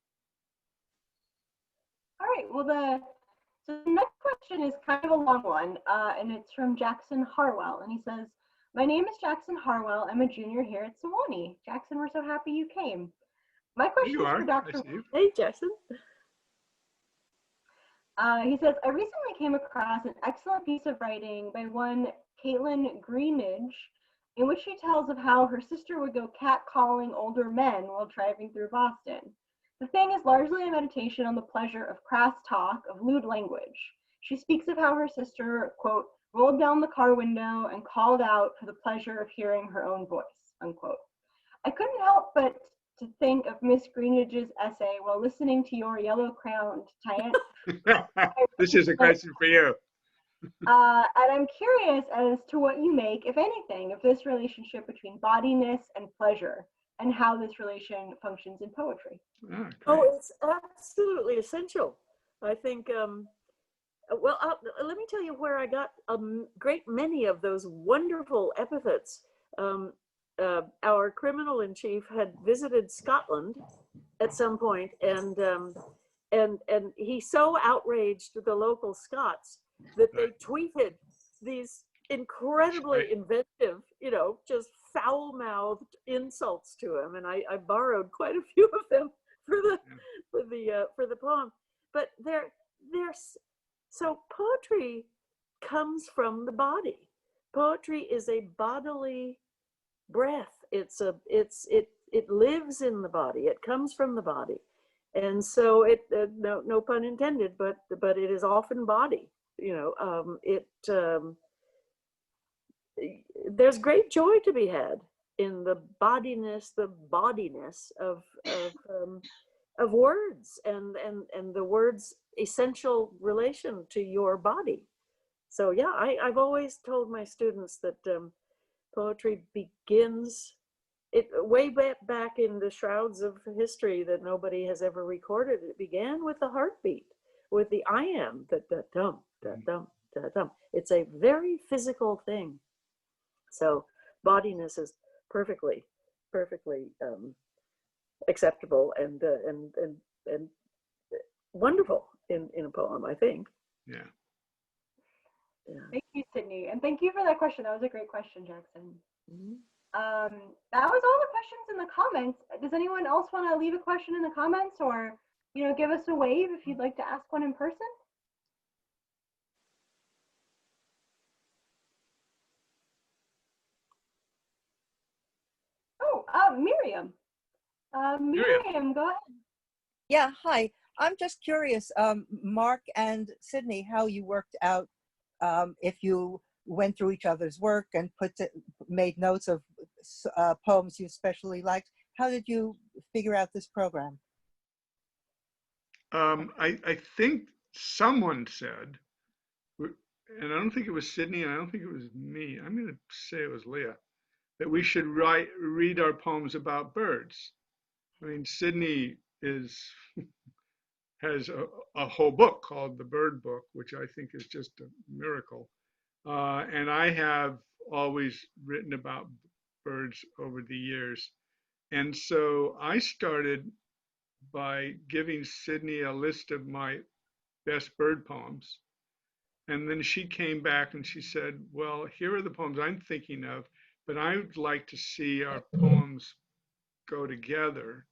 S3: All right. Well, so the next question is kind of a long one, and it's from Jackson Harwell, and he says, "My name is Jackson Harwell. I'm a junior here at Sewanee. Jackson, we're so happy you came. My question is for Dr.
S1: Hey, Jackson.
S3: He says, I recently came across an excellent piece of writing by one Caitlin Greenidge, in which she tells of how her sister would go catcalling older men while driving through Boston. The thing is largely a meditation on the pleasure of crass talk, of lewd language. She speaks of how her sister, quote, rolled down the car window and called out for the pleasure of hearing her own voice, unquote. I couldn't help but to think of Miss Greenidge's essay while listening to your yellow-crowned giant.
S2: This is a question for you.
S3: And I'm curious as to what you make, if anything, of this relationship between bodiness and pleasure, and how this relation functions in poetry.
S1: Oh, it's absolutely essential. I think, well, let me tell you where I got a great many of those wonderful epithets. Our criminal in chief had visited Scotland at some point, and he so outraged the local Scots that they tweeted these incredibly inventive, just foul-mouthed insults to him, and I borrowed quite a few of them for the poem. But so poetry comes from the body. Poetry is a bodily breath. It lives in the body. It comes from the body, and so it no pun intended, but it is often body. There's great joy to be had in the bodiness of words and the words' essential relation to your body. So yeah, I've always told my students that poetry begins way back in the shrouds of history that nobody has ever recorded. It began with the heartbeat, with the I am, da-dum, da-dum, da-dum. It's a very physical thing. So bodiness is perfectly acceptable and wonderful in a poem, I think.
S2: Yeah.
S1: Yeah.
S3: Thank you, Sydney. And thank you for that question. That was a great question, Jackson.
S1: Mhm.
S3: That was all the questions in the comments. Does anyone else want to leave a question in the comments, or, you know, give us a wave if you'd like to ask one in person? Oh, Miriam. Miriam, go ahead.
S4: Yeah, hi. I'm just curious, Mark and Sidney, how you worked out if you went through each other's work and made notes of poems you especially liked. How did you figure out this program?
S2: I think someone said, and I don't think it was Sydney, and I don't think it was me. I'm going to say it was Leah, that we should read our poems about birds. I mean, Sydney has a whole book called The Bird Book, which I think is just a miracle. And I have always written about birds over the years. And so I started by giving Sydney a list of my best bird poems. And then she came back and she said, well, here are the poems I'm thinking of, but I would like to see our poems go together.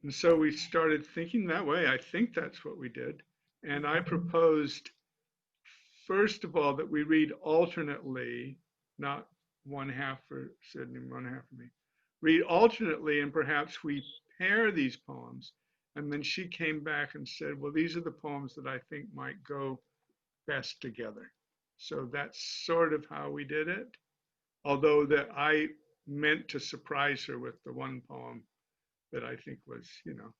S2: And so we started thinking that way. I think that's what we did. And I proposed, first of all, that we read alternately, not one half for Sydney, one half for me. Read alternately, and perhaps we pair these poems. And then she came back and said, well, these are the poems that I think might go best together. So that's sort of how we did it. Although that I meant to surprise her with the one poem that I think was, you know,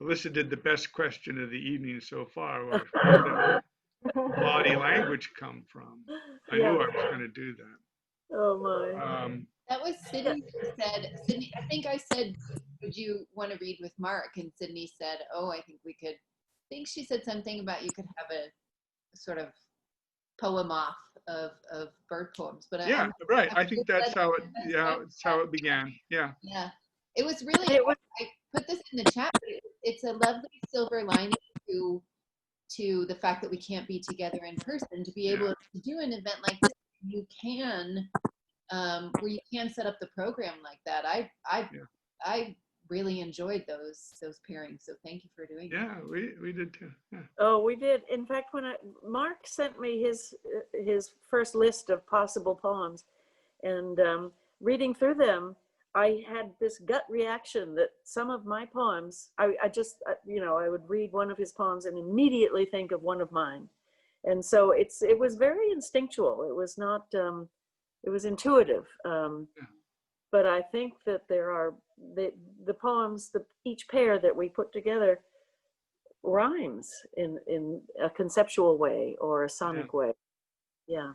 S2: Alyssa did the best question of the evening so far. Where body language come from? I knew I was going to do that.
S1: Oh my.
S5: That was Sydney who said, Sydney, I think I said, would you want to read with Mark? And Sydney said, oh, I think we could. I think she said something about you could have a sort of poem off of bird poems. But
S2: yeah, right. I think that's how it. Yeah, it's how it began. Yeah.
S5: Yeah, it was really. I put this in the chat. But it's a lovely silver lining to the fact that we can't be together in person. To be able to do an event like this, you can. Where you can set up the program like that. I really enjoyed those pairings. So thank you for doing that.
S2: Yeah, we did too. Yeah.
S1: Oh, we did. In fact, when Mark sent me his first list of possible poems, and reading through them, I had this gut reaction that some of my poems, I just, you know, I would read one of his poems and immediately think of one of mine. And so it was very instinctual. It was not, it was intuitive. But I think that there are the poems, each pair that we put together rhymes in a conceptual way or a sonic way. Yeah.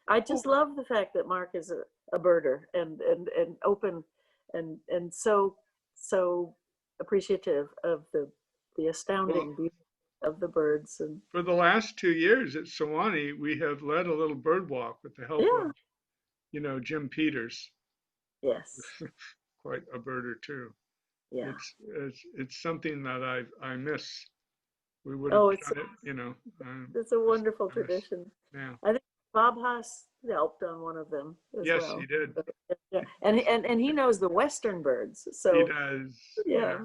S1: I just love the fact that Mark is a birder and open and so appreciative of the astounding beauty of the birds. And
S2: for the last 2 years at Sewanee, we have led a little bird walk with the help of, you know, Jim Peters.
S1: Yes.
S2: Quite a birder too.
S1: Yeah.
S2: It's something that I miss. We would have done it, you know.
S1: It's a wonderful tradition.
S2: Yeah.
S1: I think Bob Haas helped on one of them as well.
S2: Yes, he did.
S1: Yeah. And he knows the Western birds. So
S2: he does.
S1: Yeah.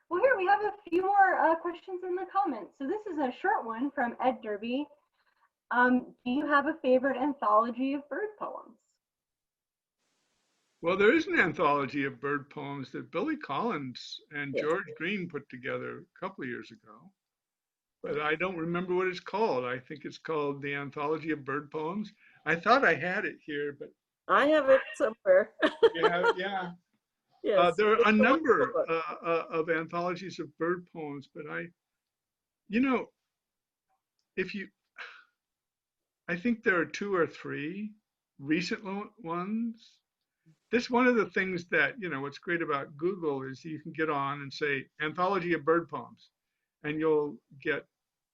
S3: Well, here we have a few more questions in the comments. So this is a short one from Ed Derby. Do you have a favorite anthology of bird poems?
S2: Well, there is an anthology of bird poems that Billy Collins and George Green put together a couple of years ago, but I don't remember what it's called. I think it's called the Anthology of Bird Poems. I thought I had it here, but
S1: I have it somewhere.
S2: Yeah.
S1: Yes.
S2: There are a number of anthologies of bird poems, but you know, I think there are 2 or 3 recent ones. This one of the things that, you know, what's great about Google is you can get on and say anthology of bird poems, and you'll get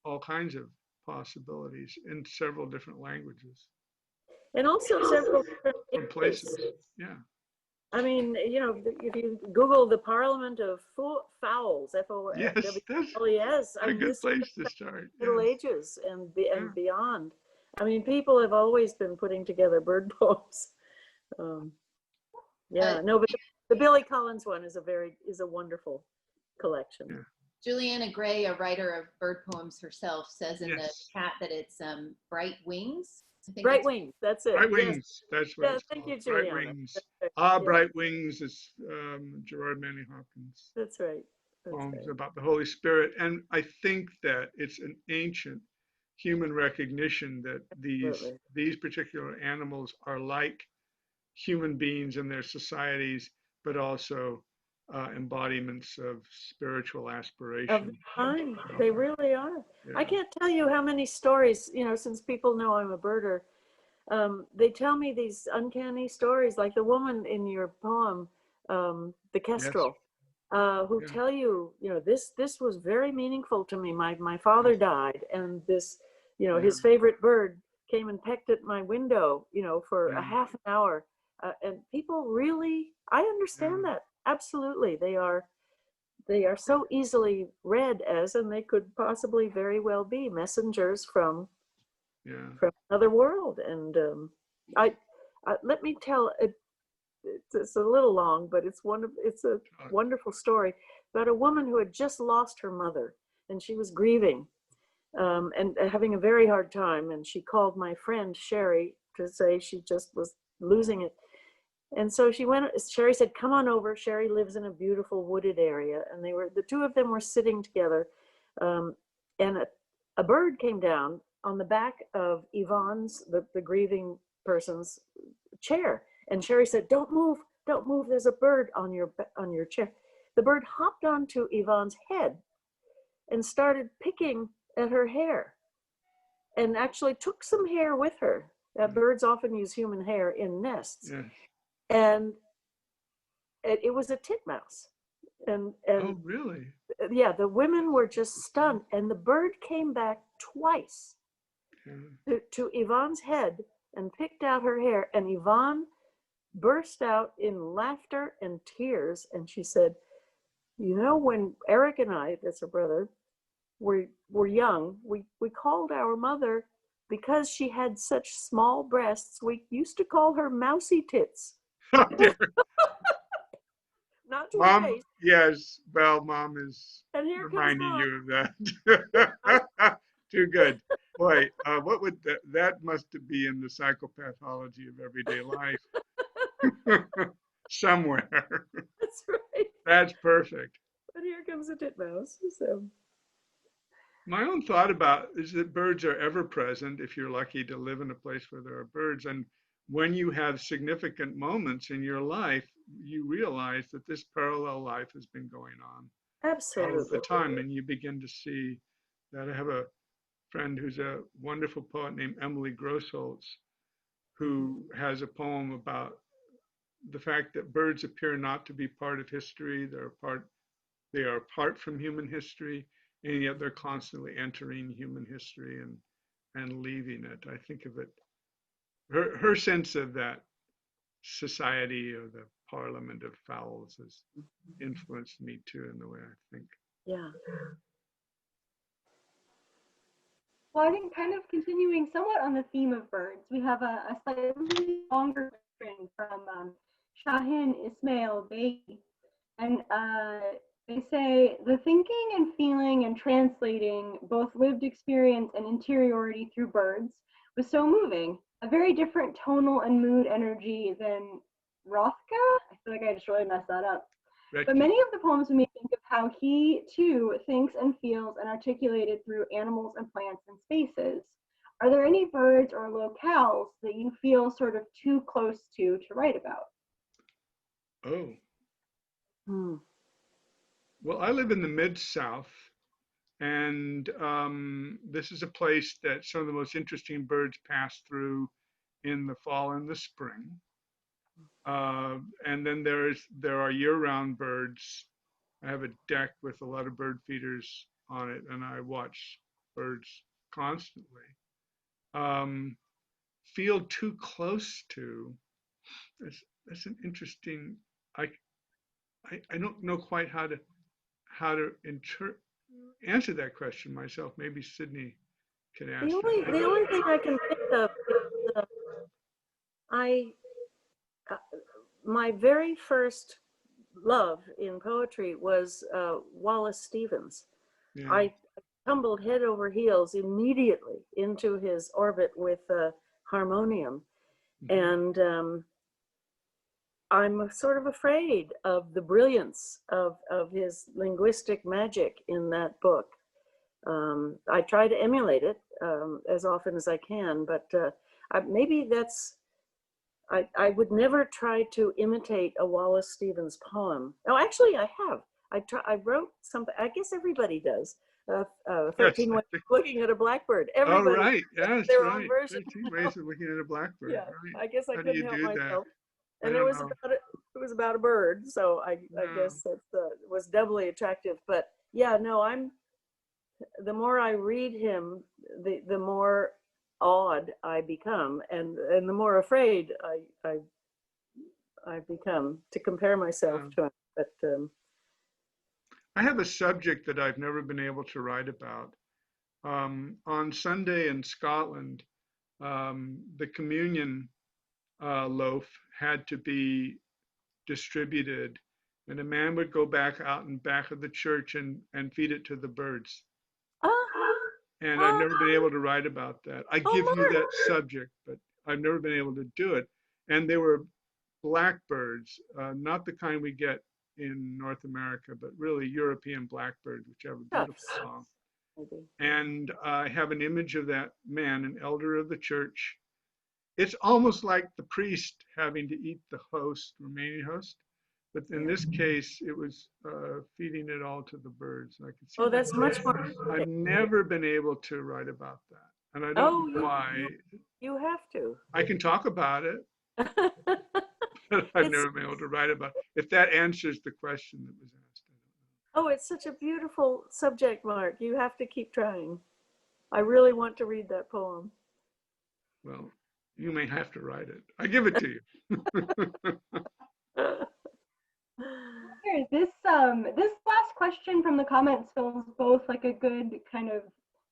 S2: all kinds of possibilities in several different languages.
S1: And also several different
S2: places. Yeah.
S1: I mean, if you Google the Parliament of Fowls,
S2: Yes, that's
S1: Fowles, I
S2: a
S1: mean,
S2: good
S1: this is
S2: place to start.
S1: Middle
S2: Yes.
S1: Ages and
S2: Yeah.
S1: beyond. I mean, people have always been putting together bird poems. Yeah, no, but the Billy Collins one is a wonderful collection.
S2: Yeah.
S5: Juliana Gray, a writer of bird poems herself, says in the
S2: Yes.
S5: chat that it's Bright Wings. I think
S1: Bright Wings, that's it.
S2: Bright
S1: Yes.
S2: Wings, that's what
S1: Yeah,
S2: it's
S1: thank
S2: called.
S1: you,
S2: Bright
S1: Juliana.
S2: Wings.
S1: That's
S2: Ah,
S1: right. Yeah,
S2: Bright Wings is Gerard Manley Hopkins'
S1: that's right. That's
S2: poems
S1: right.
S2: about the Holy Spirit. And I think that it's an ancient human recognition that
S1: Absolutely.
S2: these particular animals are like human beings in their societies, but also embodiments of spiritual
S1: Of the
S2: aspiration.
S1: time,
S2: You know?
S1: they really are. I
S2: Yeah.
S1: can't tell you how many stories, since people know I'm a birder, they tell me these uncanny stories, like the woman in your poem, the
S2: Yes.
S1: Kestrel, who
S2: Yeah.
S1: tell you, this was very meaningful to me. My father died, and this,
S2: Yeah.
S1: his favorite bird came and pecked at my window, for a
S2: Yeah.
S1: half an hour. And people really, I understand that. Absolutely. They are so easily read as, and they could possibly very well be messengers from
S2: Yeah.
S1: another world. And I let me tell it. It's a little long, but it's a wonderful story about a woman who had just lost her mother, and she was grieving and having a very hard time. And she called my friend Sherry to say she just was losing it. And so Sherry said, come on over. Sherry lives in a beautiful wooded area. And the two of them were sitting together. And a bird came down on the back of Yvonne's, the grieving person's chair. And Sherry said, don't move, there's a bird on your chair. The bird hopped onto Yvonne's head and started picking at her hair and actually took some hair with her. Birds often use human hair in nests.
S2: Yeah.
S1: And it was a titmouse. And
S2: Oh, really?
S1: yeah, the women were just stunned. And the bird came back twice to Yvonne's head and picked out her hair. And Yvonne burst out in laughter and tears. And she said, when Eric and I, that's her brother, were young, we called our mother, because she had such small breasts, we used to call her Mousy Tits. Not to
S2: Mom,
S1: waste.
S2: yes. Well, Mom is reminding you of that. Too good. Boy, what would that must be in the psychopathology of everyday life somewhere.
S1: That's right.
S2: That's perfect.
S1: But here comes a titmouse. So
S2: my own thought about is that birds are ever present if you're lucky to live in a place where there are birds. And when you have significant moments in your life, you realize that this parallel life has been going on all of the
S1: absolutely.
S2: time. And you begin to see that. I have a friend who's a wonderful poet named Emily Grossholtz, who has a poem about the fact that birds appear not to be part of history. They are apart from human history, and yet they're constantly entering human history and leaving it. I think of it, her sense of that society or the Parliament of Fowls has influenced me too in the way I think.
S1: Yeah.
S3: Well, I think kind of continuing somewhat on the theme of birds, we have a slightly longer string from Shahin Ismail Bey. And they say, the thinking and feeling and translating both lived experience and interiority through birds was so moving. A very different tonal and mood energy than Rothka. I feel like I just really messed that up. But many of the poems make me think of how he too thinks and feels and articulated through animals and plants and spaces. Are there any birds or locales that you feel sort of too close to write about?
S2: Oh.
S1: Hmm.
S2: Well, I live in the Mid-South, and this is a place that some of the most interesting birds pass through in the fall and the spring. And then there are year-round birds. I have a deck with a lot of bird feeders on it, and I watch birds constantly. Feel too close to. that's an interesting. I don't know quite how to answer that question myself. Maybe Sidney can answer.
S1: The only thing I can think of is I my very first love in poetry was Wallace Stevens.
S2: Yeah.
S1: I tumbled head over heels immediately into his orbit with harmonium, and I'm sort of afraid of the brilliance of his linguistic magic in that book. I try to emulate it as often as I can, but maybe that's, I would never try to imitate a Wallace Stevens poem. Oh, actually I have. I wrote something, I guess everybody does. 13 Ways of Looking at a Blackbird. Everybody,
S2: oh, right. Yes,
S1: their
S2: right.
S1: own version.
S2: 13 ways of looking at a blackbird.
S1: Yeah,
S2: Right.
S1: I guess I
S2: How do you
S1: couldn't help
S2: do that?
S1: myself.
S2: I
S1: And it
S2: don't
S1: was
S2: know.
S1: it was about a bird, so I guess that was doubly attractive. But yeah, no, the more I read him, the more awed I become, and the more afraid I become to compare myself to him. But
S2: I have a subject that I've never been able to write about. On Sunday in Scotland, the communion loaf had to be distributed, and a man would go back out in back of the church and feed it to the birds. And I've never been able to write about that. I give you
S1: Mark.
S2: that subject, but I've never been able to do it. And they were blackbirds, not the kind we get in North America, but really European blackbirds, which have a beautiful song. And I have an image of that man, an elder of the church. It's almost like the priest having to eat the host, remaining host. But in this case, it was feeding it all to the birds. I could see.
S1: Oh, that's much more.
S2: I've never been able to write about that, and I don't know why.
S1: You have to.
S2: I can talk about it, but I've never been able to write about it. If that answers the question that was asked.
S1: Oh, it's such a beautiful subject, Mark. You have to keep trying. I really want to read that poem.
S2: Well, you may have to write it. I give it to you.
S3: This last question from the comments feels both like a good kind of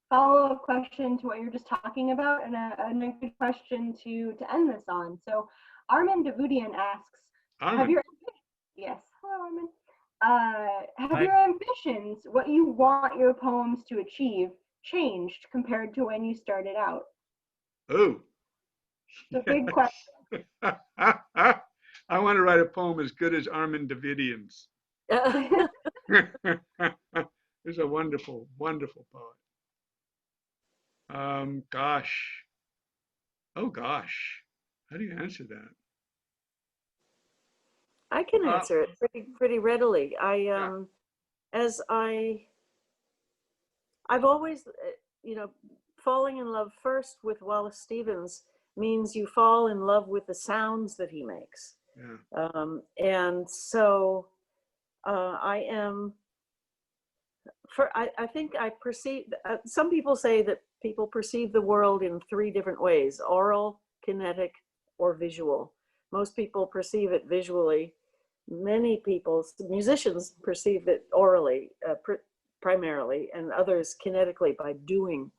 S3: follow-up question to what you're just talking about, and a good question to end this on. So Armin Davudian asks, have your ambitions, what you want your poems to achieve, changed compared to when you started out?
S2: Oh,
S3: it's a big question.
S2: I want to write a poem as good as Armin Davudian's. He's a wonderful, wonderful poet. Gosh. Oh, gosh. How do you answer that?
S1: I can answer it pretty readily. I've always, falling in love first with Wallace Stevens means you fall in love with the sounds that he makes. Yeah. And so I think I perceive, some people say that people perceive the world in 3 different ways: oral, kinetic, or visual. Most people perceive it visually. Many people, musicians, perceive it orally, primarily, and others kinetically by doing.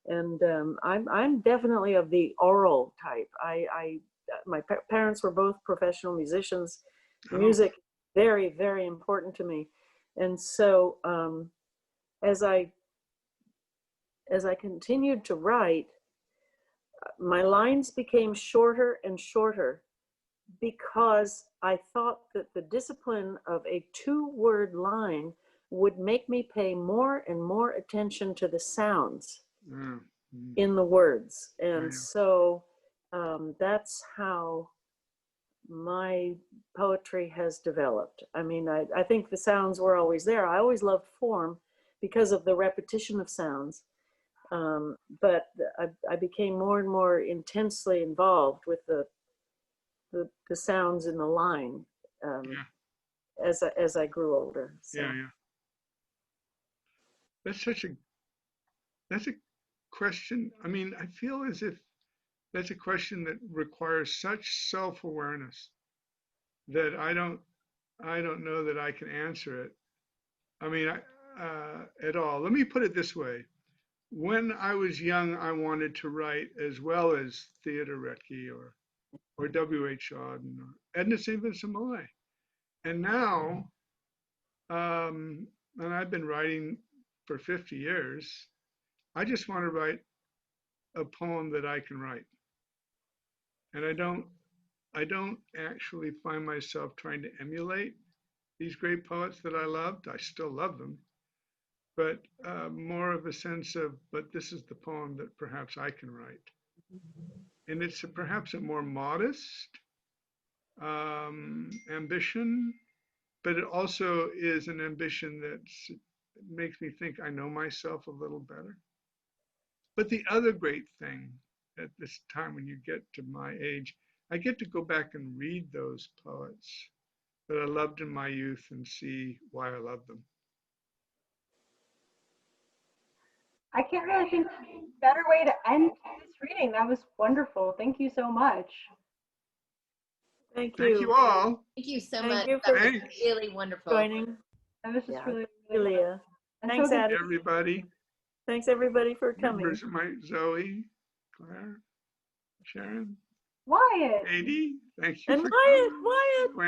S1: And I'm definitely of the oral type. My parents were both professional musicians. Music, very, very important to me. And so as I continued to write, my lines became shorter and shorter, because I thought that the discipline of a 2-word line would make me pay more and more attention to the sounds in the words. And so that's how my poetry has developed. I mean, I think the sounds were always there. I always loved form because of the repetition of sounds. But I became more and more intensely involved with the sounds in the line as I grew older. So.
S2: Yeah. That's a question. I mean, I feel as if that's a question that requires such self-awareness. that I don't know that I can answer it. I mean, at all. Let me put it this way. When I was young, I wanted to write as well as Theodore Retke or W.H. Auden or Edna St. Vincent Millay. And now, and I've been writing for 50 years, I just want to write a poem that I can write. And I don't actually find myself trying to emulate these great poets that I loved. I still love them, but more of a sense of, but this is the poem that perhaps I can write. And it's perhaps a more modest ambition, but it also is an ambition that makes me think I know myself a little better. But the other great thing at this time, when you get to my age, I get to go back and read those poets that I loved in my youth and see why I love them.
S3: I can't really think of a better way to end this reading. That was wonderful. Thank you so much.
S1: Thank
S2: Thank you all.
S5: Thank you so
S1: Thank
S5: much.
S1: you
S5: That
S1: for
S5: was
S2: Thanks.
S5: really wonderful.
S1: joining.
S3: That was just
S1: Yeah.
S3: really,
S1: Julia.
S3: and
S1: Thanks,
S3: so good.
S1: Adam.
S2: Everybody.
S1: Thanks everybody for coming.
S2: Members of my Zoe, Claire, Sharon,
S3: Wyatt.
S2: Katie, thank you
S1: And
S2: for
S1: Wyatt,
S2: coming.
S1: Wyatt.
S2: Gwen.